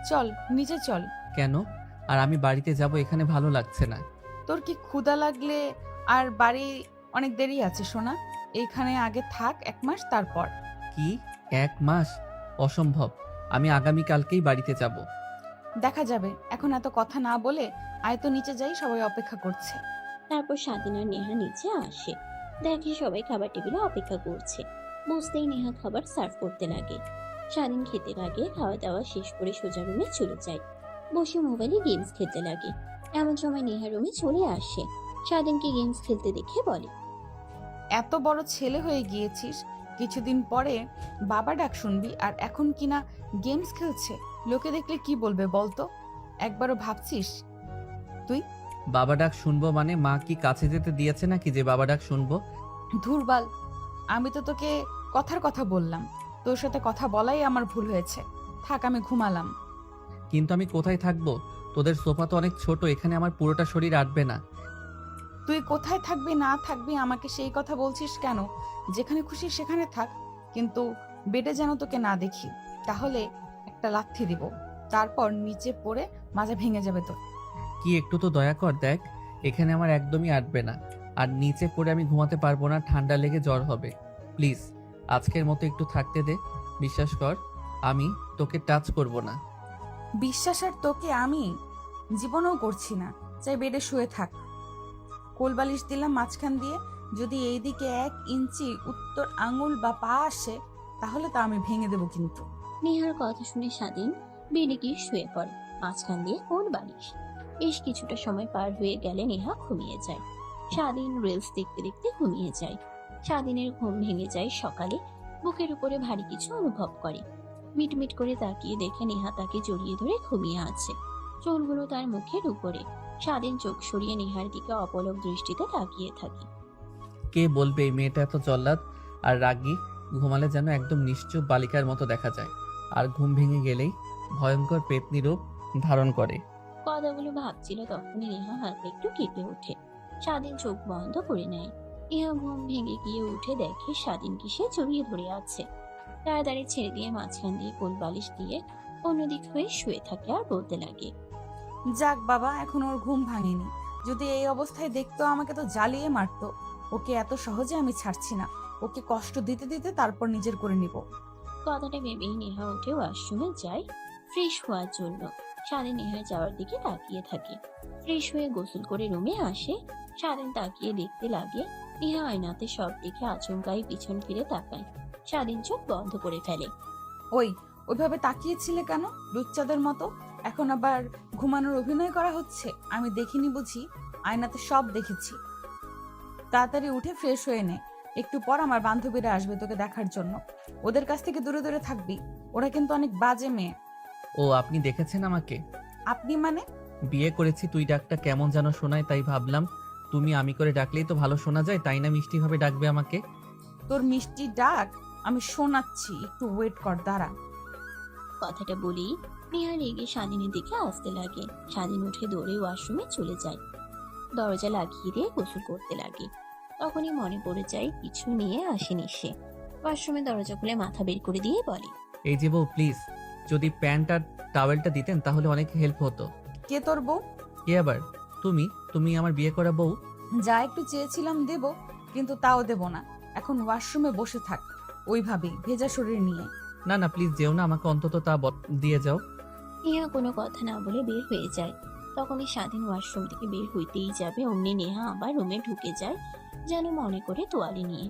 চল নিচে চল। কেন? আর আমি বাড়িতে যাব, এখানে ভালো লাগছে না। তোর কি ক্ষুধা লাগলে? আর বাড়ি অনেক দেরি আছে সোনা, এইখানে আগে থাক 1 মাস, তারপর। কি 1 মাস? অসম্ভব। আমি আগামীকালকেই বাড়িতে যাব। দেখা যাবে, এখন এত কথা না বলে আয় তো নিচে যাই, সবাই অপেক্ষা করছে। তারপর স্বাধীন আর নেহা নিচে আসে। দেখে সবাই খাবার টেবিলে অপেক্ষা করছে। বুঝতেই নেহা খাবার সার্ভ করতে লাগে। স্বাধীন খেতে লাগে। খাওয়া দাওয়া শেষ করে সোজা রুমে চলে যায়। বসে মোবাইলে গেমস খেলতে লাগে। এমন সময় নেহা রুমে চলে আসে। স্বাধীনকে গেমস খেলতে দেখে বলে, এত বড় ছেলে হয়ে গিয়েছিস, কিছুদিন পরে বাবা ডাক শুনবি, আর এখন কিনা গেমস খেলছে। লোকে দেখলে কি বলবে বলতো? একবারও ভাবছিস? বাবা ডাক শুনবো মানে মা কি কাছে যেতে দিয়েছে নাকি যে বাবা ডাক শুনবো? ধুরবাল, আমি তো তোকে কথার কথা বললাম। তোর সাথে কথা বলাই আমার ভুল হয়েছে। থাক, আমি ঘুমালাম। কিন্তু আমি কোথায় থাকবো? তোদের সোফা তো অনেক ছোট, এখানে আমার পুরোটা শরীর আটবে না। তুই কোথায় থাকবি না থাকবি আমাকে সেই কথা বলছিস কেন? যেখানে খুশি সেখানে থাক, কিন্তু বেডে যেন তোকে না দেখি। তাহলে একটা লাথি দিব, তারপর নিচে পড়ে মাজা ভেঙে যাবে তোর। কি একটু তো দয়া কর, দেখ এখানে আমার একদমই আটবে না। আর নিচে পড়ে আমি ঘুমাতে পারবো না, ঠান্ডা লেগে জ্বর হবে। প্লিজ আজকের মতো একটু থাকতে দে। বিশ্বাস কর, আমি তোকে টাচ করব না। বিশ্বাস আর তোকে আমি জীবনেও করছি না। চাই বেডে শুয়ে থাক। কোলবালিশ দিলাম মাঝখান দিয়ে, যদি এইদিকে 1 ইঞ্চি উত্তর আঙুল বা পা আসে তাহলে তা আমি ভেঙে দেবো কিন্তু। নেহার কথা শুনে স্বাধীন বেডে গিয়ে শুয়ে পড়ে। মাঝখান দিয়ে কোল বালিশ। বেশ কিছুটা সময় পার হয়ে গেলে নেহা ঘুমিয়ে যায়। স্বাধীন রিলস দেখতে দেখতে ঘুমিয়ে যায়। স্বাধীনের ঘুম ভেঙে যায় সকালে। বুকের উপরে ভারী কিছু অনুভব করে। মিটমিট করে তাকিয়ে দেখে নেহা তাকে জড়িয়ে ধরে ঘুমিয়ে আছে। চুলগুলো তার মুখের উপরে। স্বাধীন চোখ সরিয়ে নেহার দিকে অপলক দৃষ্টিতে তাকিয়ে থাকে। কে বলবে এই মেয়েটা এত জল্লাদ আর রাগী? ঘুমালে যেন একদম নিশ্চুপ বালিকার মতো দেখা যায়, আর ঘুম ভেঙে গেলেই ভয়ঙ্কর পেতনি রূপ ধারণ করে। কথাগুলো ভাবছিল তখনই নেহা হালকা একটু কেঁপে ওঠে। স্বাধীন চোখ বন্ধ করে নেয়। নেহা ঘুম ভেঙে গিয়ে উঠে দেখে স্বাধীনকে সে জড়িয়ে ধরে আছে। তাড়াতাড়ি ছেড়ে দিয়ে মাঝখান দিয়ে কোল বালিশ দিয়ে অন্যদিক হয়ে শুয়ে থাকে আর বলতে লাগে, যাক বাবা, এখন ওর ঘুম ভাঙেনি। যদি এই অবস্থায় দেখতো আমাকে তো জ্বালিয়ে মারতো। ওকে এত সহজে আমি ছাড়ছি না। ওকে কষ্ট দিতে দিতে তারপর নিজের করে নিব। কথাটা ভেবেই নেহা উঠে ওয়াশরুমে যায় ফ্রেশ হওয়ার জন্য। স্বাধীন নেহার যাওয়ার দিকে তাকিয়ে থাকে। ফ্রেশ হয়ে গোসল করে রুমে আসে। স্বাধীন তাকিয়ে দেখতে লাগে। নেহা আয়নাতে সব দেখে আচমকাই পিছন ফিরে তাকায়। স্বাধীন চোখ বন্ধ করে ফেলে। ওইভাবে তাকিয়েছিলে কেন লুচ্চাদের মতো? এখন আবার ঘুমানোর অভিনয় করা হচ্ছে? আমি দেখিনি বুঝি? আয়নাতে সব দেখেছি। তাড়াতাড়ি উঠে ফ্রেশ হয়ে নে। একটু পর আমার বান্ধবীরা আসবে তোকে দেখার জন্য। ওদের কাছ থেকে দূরে দূরে থাকবি, ওরা কিন্তু অনেক বাজে মেয়ে। ও আপনি দেখেছেন আমাকে? আপনি মানে? বিয়ে করেছি, তুই ডাকটা কেমন যেন শোনায়, তাই ভাবলাম তুমি আমি করে ডাকলেই তো ভালো শোনা যায়, তাই না মিষ্টিভাবে ডাকবে আমাকে? তোর মিষ্টি ডাক আমি শোনাচ্ছি, একটু ওয়েট কর, দাঁড়া। কথাটা বলেই নেহা রেগে স্বাধীনের দিকে আসতে লাগে। স্বাধীন উঠে দৌড়ে ওয়াশরুমে চলে যায়। দরজা লাগিয়ে দিয়ে গোসল করতে লাগে। তখনই মনে পড়ে যায় কিছু নিয়ে আসেনি সে। ওয়াশরুমে দরজা খুলে মাথা বের করে দিয়ে বলে, এই যে বউ, প্লিজ যদি প্যান্ট আর টাওয়েলটা দিতেন তাহলে অনেক হেল্প হতো। কে তোর বউ? কে আবার? তুমি তুমি আমার বিয়ে করা বউ। যা একটু চেয়েছিলাম দেব, কিন্তু তাও দেব না। এখন ওয়াশরুমে বসে থাক ওইভাবেই ভেজা শরীর নিয়ে। না না, প্লিজ যেও না, আমাকে অন্তত তা দিয়ে যাও। নেহা কোনো কথা না বলে বের হয়ে যায়। তখনই স্বাধীন ওয়াশরুম থেকে বের হইতেই যাবে, অমনি নেহা আবার রুমে ঢুকে যায়, যেন মনে করে তোয়ালে নিয়ে।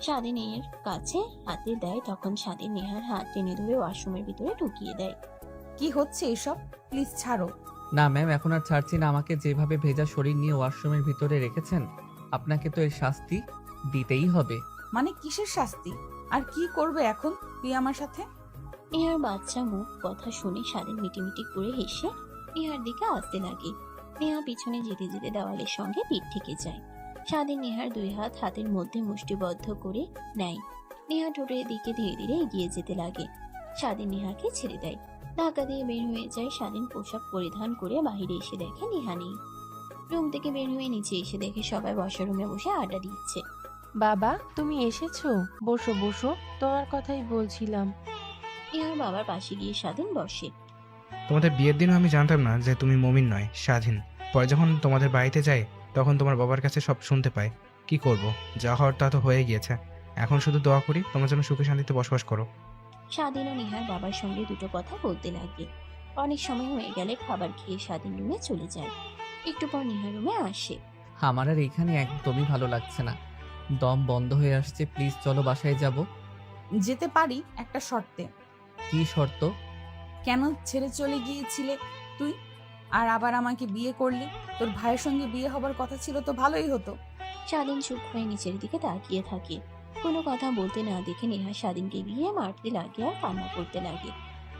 স্বাধীনের কাছে হাতে দেয়, তখন স্বাধীন নেহার হাত টেনে ধরে ওয়াশরুমের ভিতরে ঢুকিয়ে দেয়। কি হচ্ছে এসব? প্লিজ ছাড়ো। না ম্যাম, এখন আর ছাড়ছি না। আমাকে যেভাবে ভেজা শরীর নিয়ে ওয়াশরুমের ভিতরে রেখেছেন, আপনাকে তো এর শাস্তি দিতেই হবে। মানে কিসের শাস্তি? আর কি করবে এখন তুই আমার সাথে? নেহার বাচ্চা মুখ কথা শুনে স্বাধীন মিটিমিটি করে হেসে নেহার দিকে আসতে লাগে। নেহা পিছনে যেতে যেতে দেওয়ালের সঙ্গে পিঠ থেকে যায়। স্বাধীন নেহার দুই হাত হাতের মধ্যে মুষ্টিবদ্ধ করে নেয়। নেহা ঠোঁটের দিকে ধীরে ধীরে এগিয়ে যেতে লাগে। স্বাধীন নেহাকে ছেড়ে দেয়। ধাক্কা দিয়ে বের হয়ে যায়। স্বাধীন পোশাক পরিধান করে বাহিরে এসে দেখে নেহা নেই। রুম থেকে বের হয়ে নিচে এসে দেখে সবাই বসার রুমে বসে আড্ডা দিচ্ছে। বাবা, তুমি এসেছো? বসো বসো, তোমার কথাই বলছিলাম। নেহার বাবার পাশে গিয়ে স্বাধীন বসে। তোমাদের বিয়ের দিনও আমি জানতাম না যে তুমি মমিন নয়, স্বাধীন। পরে যখন তোমাদের বাড়িতে যাই তখন তোমার বাবার কাছে সব শুনতে পাই। কি করব, যা হওয়ার তা তো হয়ে গিয়েছে। এখন শুধু দোয়া করি তোমার জন্য সুখে শান্তিতে বসবাস করো। স্বাধীন ও নেহার বাবার সঙ্গে দুটো কথা বলতে লাগে। অনেক সময় হয়ে গেলে খাবার খেয়ে স্বাধীন রুমে চলে যায়। একটু পর নেহার রুমে আসে। আমার আর এখানে একদমই ভালো লাগছে না, দম বন্ধ হয়ে আসছে। প্লিজ চলো বাসায় যাব। যেতে পারি একটা শর্তে। কি শর্ত? কেন ছেড়ে চলে গিয়েছিলে তুই, আর আবার আমাকে বিয়ে করলি? তোর ভাইয়ের সঙ্গে বিয়ে হবার কথা ছিল তো ভালোই হতো। স্বাধীন চুপ হয়ে নিচের দিকে তাকিয়ে থাকে। কোনো কথা বলতে না দেখে নেহা স্বাধীনকে গিয়ে মারতে লাগে আর কান্না করতে লাগে।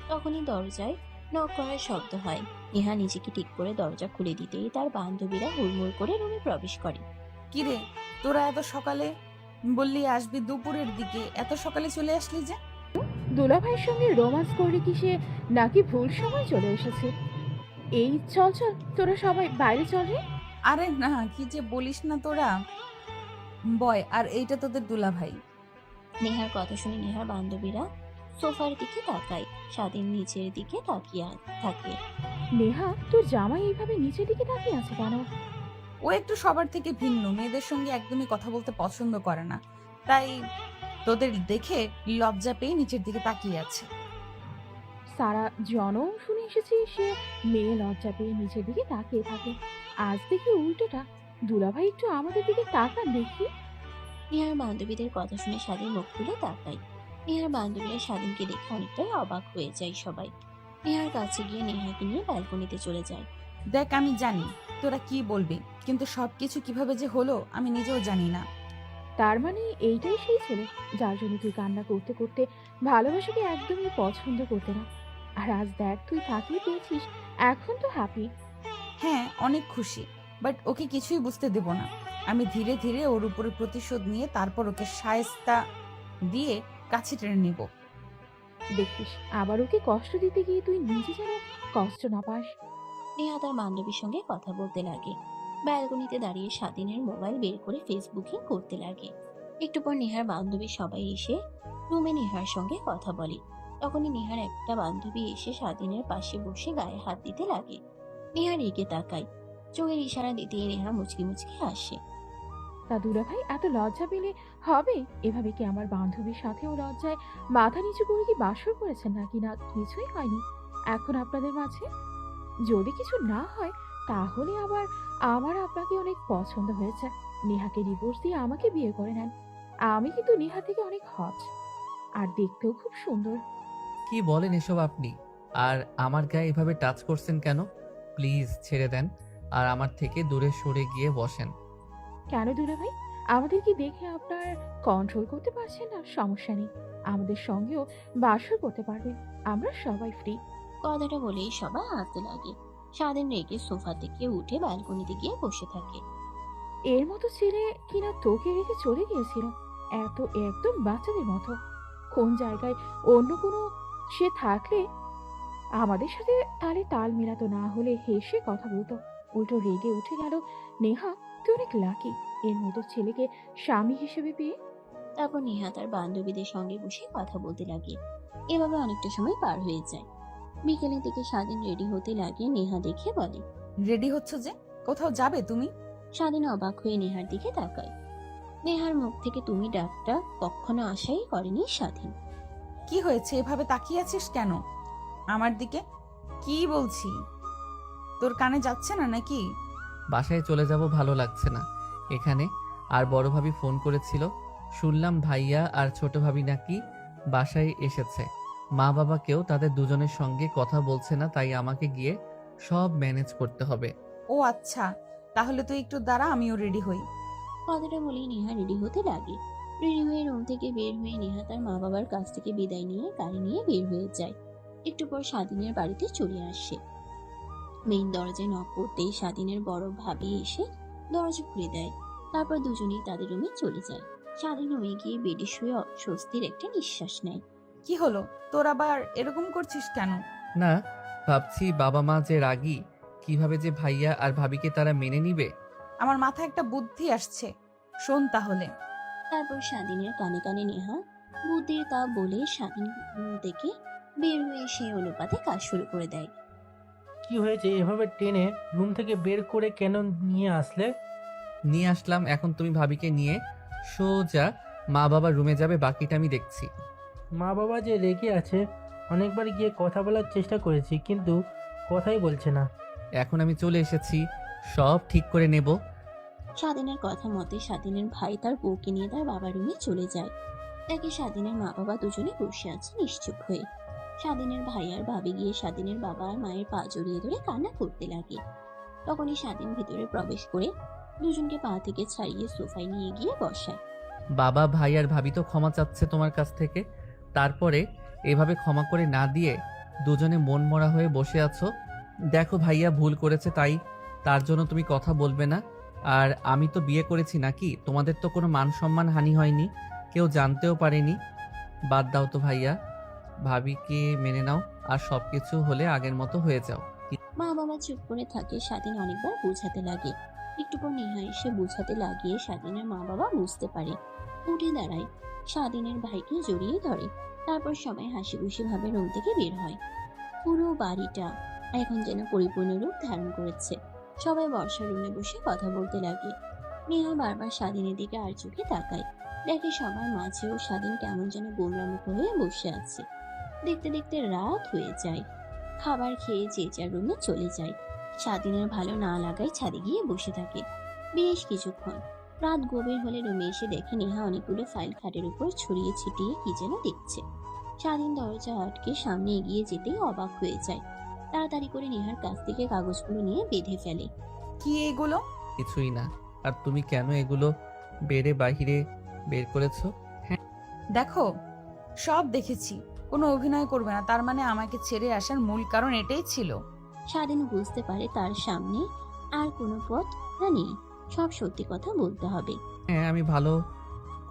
তখনই দরজায় নক করার শব্দ হয়। নেহা নিজেকে ঠিক করে দরজা খুলে দিতেই তার বান্ধবীরা হুড়মুড় করে রুমে প্রবেশ করে। কিরে, তোরা এত সকালে বললি আসবি দুপুরের দিকে, এত সকালে চলে আসলি যে? দুলাভাইয়ের সঙ্গে রোমান্স করে কি সে নাকি ভুল সময় চলে এসেছে? এই চল চল, তোরা সবাই বাইরে চল রে। আরে না, কি যে বলিস না তোরা। বয়, আর এইটা তোদের দুলাভাই। নেহার কথা শুনে নেহার বান্ধবীরা সোফার দিকে তাকায়। স্বাধীন নিচের দিকে তাকিয়ে থাকে। নেহা, তোর জামাই এইভাবে নিচের দিকে তাকিয়ে আছে কেন? ও একটু সবার থেকে ভিন্ন, মেয়েদের সঙ্গে একদমই কথা বলতে পছন্দ করে না, তাই তোদের দেখে লজ্জা পেয়ে নিচের দিকে তাকিয়ে আছে। সারা জনম শুনে এসেছি সে মেয়ে লজ্জা পেয়ে নিচের দিকে তাকিয়ে থাকে। আজ দেখি উল্টোটা। দুলাভাই একটু আমাদের দিকে তাকান দেখি। নেহার বান্ধবীদের কথা শুনে স্বাধীন মুখ তুলে তাকায়। নেহার বান্ধবীরা স্বাধীনকে দেখে অনেকটাই অবাক হয়ে যায় সবাই। নেহার কাছে গিয়ে নেহাকে নিয়ে ব্যালকনিতে চলে যায়। দেখ, আমি জানি তোরা কি বলবি, কিন্তু সবকিছু কিভাবে যে হলো আমি নিজেও জানি না। তার মানে এইটাই সেই ছেলে যার জন্য তুই কান্না করতে করতে ভালোবাসাকে একদমই পছন্দ করতে না, আর আজ দেখ তুই তাকিয়ে পেয়েছিস, এখন তো হ্যাপি। হ্যাঁ, অনেক খুশি, বাট ওকে কিছুই বুঝতে দেব না। আমি ধীরে ধীরে ওর উপরে প্রতিশোধ নিয়ে তারপর ওকে শায়েস্তা দিয়ে কাছে টেনে নিব। দেখিস আবার ওকে কষ্ট দিতে গিয়ে তুই নিজে যেন কষ্ট না পাস। নেহা তার বান্ধবীর সঙ্গে কথা বলতে লাগে। ব্যালকনিতে দাঁড়িয়ে স্বাধীনের মোবাইল বের করে ফেসবুকিং করতে লাগে। একটু পর নেহার বান্ধবী সবাই এসে রুমে নেহার সঙ্গে কথা বলে। তখনই নেহার একটা বান্ধবী এসে স্বাধীনের পাশে বসে গায়ে হাত দিতে লাগে। নেহা রেগে তাকায়। চোখের ইশারা দিতেই নেহা মুচকি মুচকি হাসে। তা দুলাভাই, এত লজ্জা পেলে হবে? এভাবে কি আমার বান্ধবীর সাথেও লজ্জায় মাথা নিচু করে কি বাসর করেছেন নাকি? না কিছুই হয়নি এখন আপনাদের মাঝে? যদি কিছু না হয় তাহলে আবার আমার আপনাকে অনেক পছন্দ হয়েছে। নেহাকে ডিভোর্স দিয়ে আমাকে বিয়ে করে নেন। আমি কিন্তু নেহা থেকে অনেক হট, আর দেখতেও খুব সুন্দর। কি বলেন এসব আপনি? আর আমার গায়ে এভাবে টাচ করছেন কেন? প্লিজ ছেড়ে দেন আর আমার থেকে দূরে সরে গিয়ে বসেন। কেন দুলাভাই, আমাদের কি দেখে আপনার কন্ট্রোল করতে পারছেন না? সমস্যা নেই, আমাদের সঙ্গেও বাসর করতে পারবেন, আমরা সবাই ফ্রি। কথাটা বলেই সবাই হাসতে লাগে। স্বাধীন রেগে সোফা থেকে উঠে ব্যালকনিতে গিয়ে বসে থাকে। এর মতো ছেলে কিনা তোকে রেখে চলে গিয়েছিল, এত একদম বাচ্চাদের মতো। কোন জায়গায় অন্য কোনো সে থাকলে আমাদের সাথে তালে তাল মেলাতো, না হলে হেসে কথা বলতো। উল্টো রেগে উঠে গেল। নেহা, তুই অনেক লাকি এর মতো ছেলেকে স্বামী হিসেবে পেয়ে। তারপর নেহা তার বান্ধবীদের সঙ্গে বসে কথা বলতে লাগে। এভাবে অনেকটা সময় পার হয়ে যায়। বিকেলের দিকে স্বাধীন রেডি হতে লাগে। নেহা দেখে বলে, রেডি হচ্ছ যে? কোথাও যাবে তুমি? স্বাধীন অবাক হয়ে নেহার দিকে তাকায়। নেহার মুখ থেকে তুমি ডাকটা কখনো আশাই করেনি স্বাধীন। কি হয়েছে, এভাবে তাকিয়ে আছিস কেন আমার দিকে? কি বলছি, তোর কানে যাচ্ছে না নাকি? বাসায় চলে যাব, ভালো লাগছে না এখানে। আর বড় ভাবি ফোন করেছিল, শুনলাম ভাইয়া আর ছোট ভাবি নাকি বাসায় এসেছে। মা বাবাকেও তাদের দুজনের সঙ্গে কথা বলছে না, তাই আমাকে গিয়ে সব ম্যানেজ করতে হবে। ও আচ্ছা, তাহলে তুই একটু দাঁড়া, আমিও রেডি হই। কথাটা বলেই নেহা রেডি হতে লাগে। রেডি হয়ে রুম থেকে বের হয়ে নেহা তার মা বাবার কাছ থেকে বিদায় নিয়ে গাড়ি নিয়ে বের হয়ে যায়। একটু পর স্বাধীনের বাড়িতে চলে আসে। মেইন দরজায় নক করতেই স্বাধীনের বড় ভাবি এসে দরজা খুলে দেয়। তারপর দুজনেই তাদের রুমে চলে যায়। স্বাধীন রুমে গিয়ে বেডে শুয়ে স্বস্তির একটা নিঃশ্বাস নেয়। কি হলো তোর, আবার এরকম করছিস কেন? না, ভাবছি বাবা মা যে রাগী, কিভাবে যে ভাইয়া আর ভাবিকে তারা মেনে নিবে। আমার মাথায় একটা বুদ্ধি আসছে, শোন তাহলে। তারপর স্বাধীনের কানে কানে নেহা বুদ্ধির তা বলে স্বাধীন রুম থেকে বের হয়ে সেই অনুপাতে কাজ শুরু করে দেয়। কি হয়েছে, এভাবে টেনে রুম থেকে বের করে কেন নিয়ে আসলে? নিয়ে আসলাম, এখন তুমি ভাবিকে নিয়ে সোজা মা বাবার রুমে যাবে, বাকিটা আমি দেখছি। মা বাবা যে রেগে আছে, অনেকবার গিয়ে কথা বলার চেষ্টা করেছি কিন্তু কথাই বলছে না। এখন আমি চলে এসেছি, সব ঠিক করে নেব। স্বাধীনের কথা মতে স্বাধীনের ভাই তার বউকে নিয়ে তার বাবার রুমে চলে যায়। তাকে স্বাধীনের মা বাবা দুজনে বসে আছে নিশ্চুপ হয়ে। স্বাধীনের ভাই আর ভাবি গিয়ে স্বাধীনের বাবা আর মায়ের পা জড়িয়ে ধরে কান্না করতে লাগে। তখনই স্বাধীন ভিতরে প্রবেশ করে দুজনকে পা থেকে ছাড়িয়ে সোফায় নিয়ে গিয়ে বসায়। বাবা ভাই আর ভাবি তো ক্ষমা চাচ্ছে তোমার কাছ থেকে, তারপরে এভাবে ক্ষমা করে না দিয়ে দুজনে মন মরা হয়ে বসে আছো। দেখো ভাইয়া ভুল করেছে, তাই তার জন্য তুমি কথা বলবে না। আর আমি তো বিয়ে করেছি নাকি, তোমাদের তো কোনো মান সম্মান হানি হয়নি, কেউ জানতেও পারেনি। বাদ দাও তো ভাইয়া, ভাবিকে মেনে নাও আর সবকিছু হলে আগের মতো হয়ে যাও। মা বাবা চুপ করে থাকে। স্বাধীন অনেকবার বোঝাতে লাগে। একটু পর নেহা এসে বোঝাতে লাগিয়ে স্বাধীনের মা বাবা বুঝতে পারে। উঠে দাঁড়ায়, স্বাধীনের ভাইকে জড়িয়ে ধরে। তারপর সবাই হাসি খুশি ভাবে রুম থেকে বের হয়। পুরো বাড়িটা এখন যেন পরিপূর্ণ রূপ ধারণ করেছে। সবাই বর্ষার রুমে বসে কথা বলতে লাগে। নেহা বারবার স্বাধীনের দিকে আর চোখে তাকায়। দেখে সবার মাঝেও স্বাধীন কেমন যেন গোমরামুখ হয়ে বসে আছে। দেখতে দেখতে রাত হয়ে যায়। খাবার খেয়ে যে যার রুমে চলে যায়। স্বাধীনের ভালো না লাগায় ছাদে গিয়ে বসে থাকে বেশ কিছুক্ষণ। রাত গভীর হলে রুমে এসে দেখে নেহা অনেকগুলো ফাইল খাটের উপর ছড়িয়ে ছিটিয়ে কি যেন দেখছে। স্বাধীন দরজা আটকে সামনে এগিয়ে যেতেই অবাক হয়ে যায়। তাড়াতাড়ি করে নেহার কাছ থেকে কাগজগুলো নিয়ে বেঁধে ফেলে। কি এগুলো? কিছুই না। আর তুমি কেন এগুলো বেড়ে বাহিরে বের করেছো? দেখো, সব দেখেছি, কোনো অভিনয় করবে না, তার মানে আমাকে ছেড়ে আসার মূল কারণ এটাই ছিল। স্বাধীন বুঝতে পারে তার সামনে আর কোনো পথ নেই, সব সত্যি কথা বলতে হবে। হ্যাঁ, আমি ভালো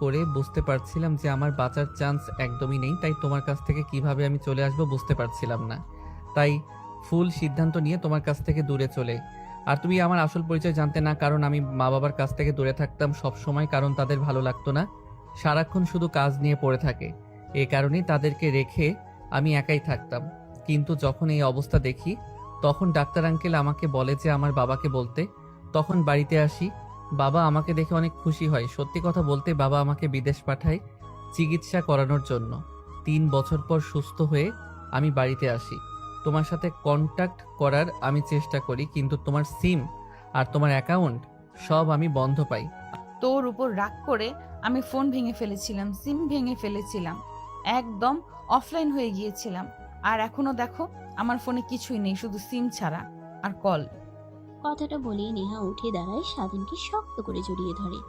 করে বুঝতে পারছিলাম যে আমার বাঁচার চান্স একদমই নেই, তাই তোমার কাছ থেকে কিভাবে আমি চলে আসবো বুঝতে পারছিলাম না, তাই ফুল সিদ্ধান্ত নিয়ে তোমার কাছ থেকে দূরে চলে। আর তুমি আমার আসল পরিচয় জানতে না, কারণ আমি মা বাবার কাছ থেকে দূরে থাকতাম সব সময়, কারণ তাদের ভালো লাগতো না, সারাক্ষণ শুধু কাজ নিয়ে পড়ে থাকে। এই কারণেই তাদেরকে রেখে আমি একাই থাকতাম। কিন্তু যখন এই অবস্থা দেখি, তখন ডাক্তার আঙ্কেল আমাকে বলে যে আমার বাবাকে বলতে। তখন বাড়িতে আসি, বাবা আমাকে দেখে অনেক খুশি হয়। সত্যি কথা বলতে বাবা আমাকে বিদেশ পাঠায় চিকিৎসা করানোর জন্য। 3 বছর পর সুস্থ হয়ে আমি বাড়িতে আসি। তোমার সাথে কন্ট্যাক্ট করার আমি চেষ্টা করি, কিন্তু তোমার সিম আর তোমার অ্যাকাউন্ট সব আমি বন্ধ পাই। তোর উপর রাগ করে আমি ফোন ভেঙে ফেলেছিলাম, সিম ভেঙে ফেলেছিলাম, একদম অফলাইন হয়ে গিয়েছিলাম। আর এখনো দেখো আমার ফোনে কিছুই নেই, শুধু সিম ছাড়া আর কল। কথাটা বলেই নেহা উঠে দাঁড়ায়, স্বাধীনকে শক্ত করে জড়িয়ে ধরে।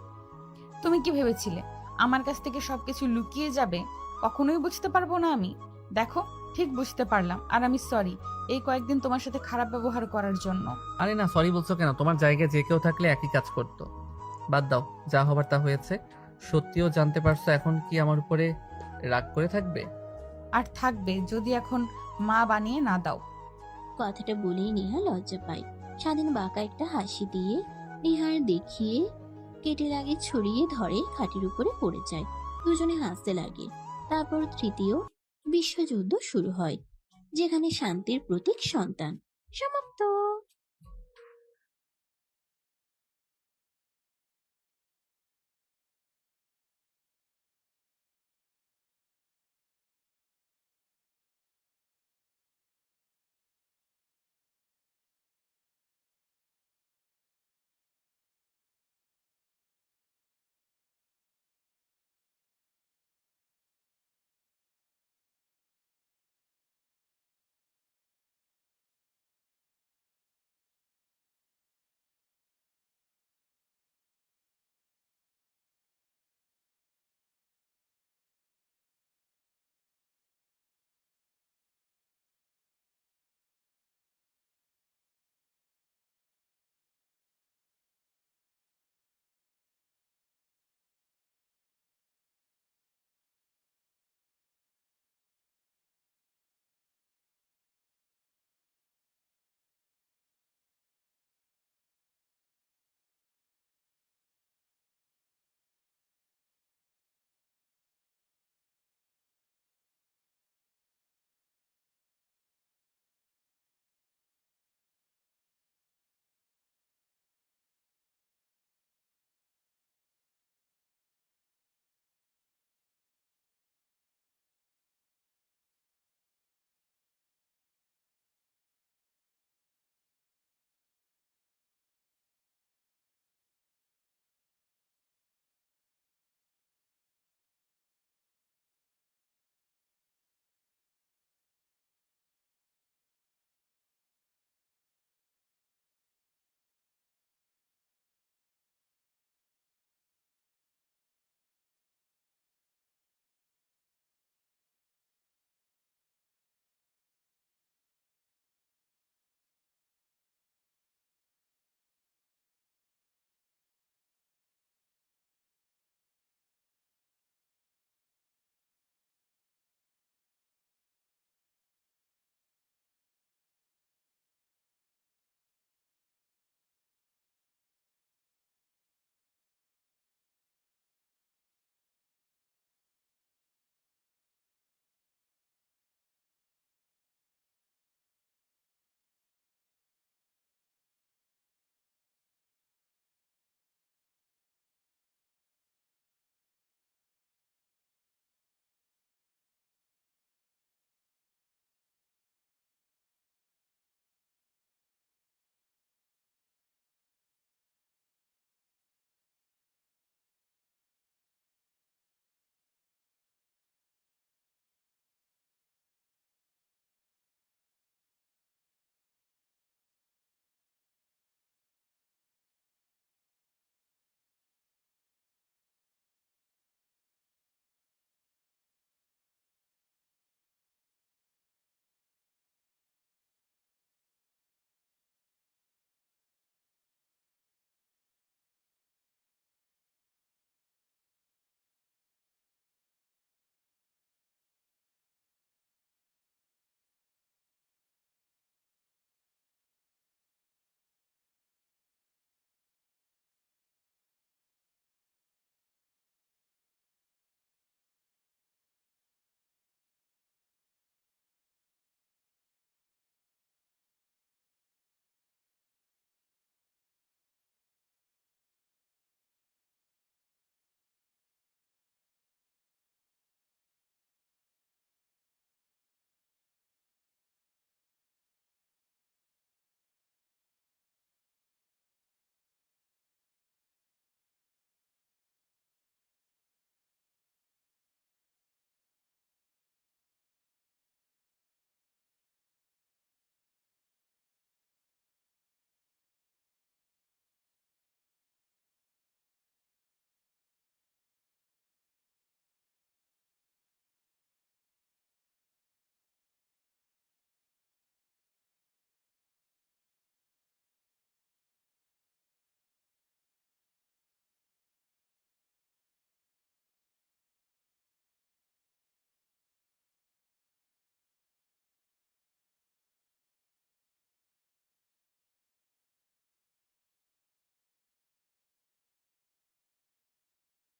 তুমি কি ভেবেছিলে আমার কাছ থেকে সবকিছু লুকিয়ে যাবে? কখনোই বুঝতে পারবো না আমি। দেখো ঠিক বুঝতে পারলাম, আর আমি সরি এই কয়েকদিন তোমার সাথে খারাপ ব্যবহার করার জন্য। আরে না, সরি বলছো কেন? তোমার জায়গায় যে কেউ থাকলে একই কাজ করতো। বাদ দাও, যা হবার তা হয়েছে। সত্যিও জানতে পারছো, এখন কি আমার উপরে রাগ করে থাকবে? আর থাকবে যদি এখন মা বানিয়ে না দাও। কথাটা বলেই নেহা লজ্জা পায়। স্বাধীন বাঁকা একটা হাসি দিয়ে নেহার দেখিয়ে কেটে লাগে ছড়িয়ে ধরে খাটের উপরে পড়ে যায়। দুজনে হাসতে লাগে। তারপর তৃতীয় বিশ্বযুদ্ধ শুরু হয়, যেখানে শান্তির প্রতীক সন্তান। সমাপ্ত।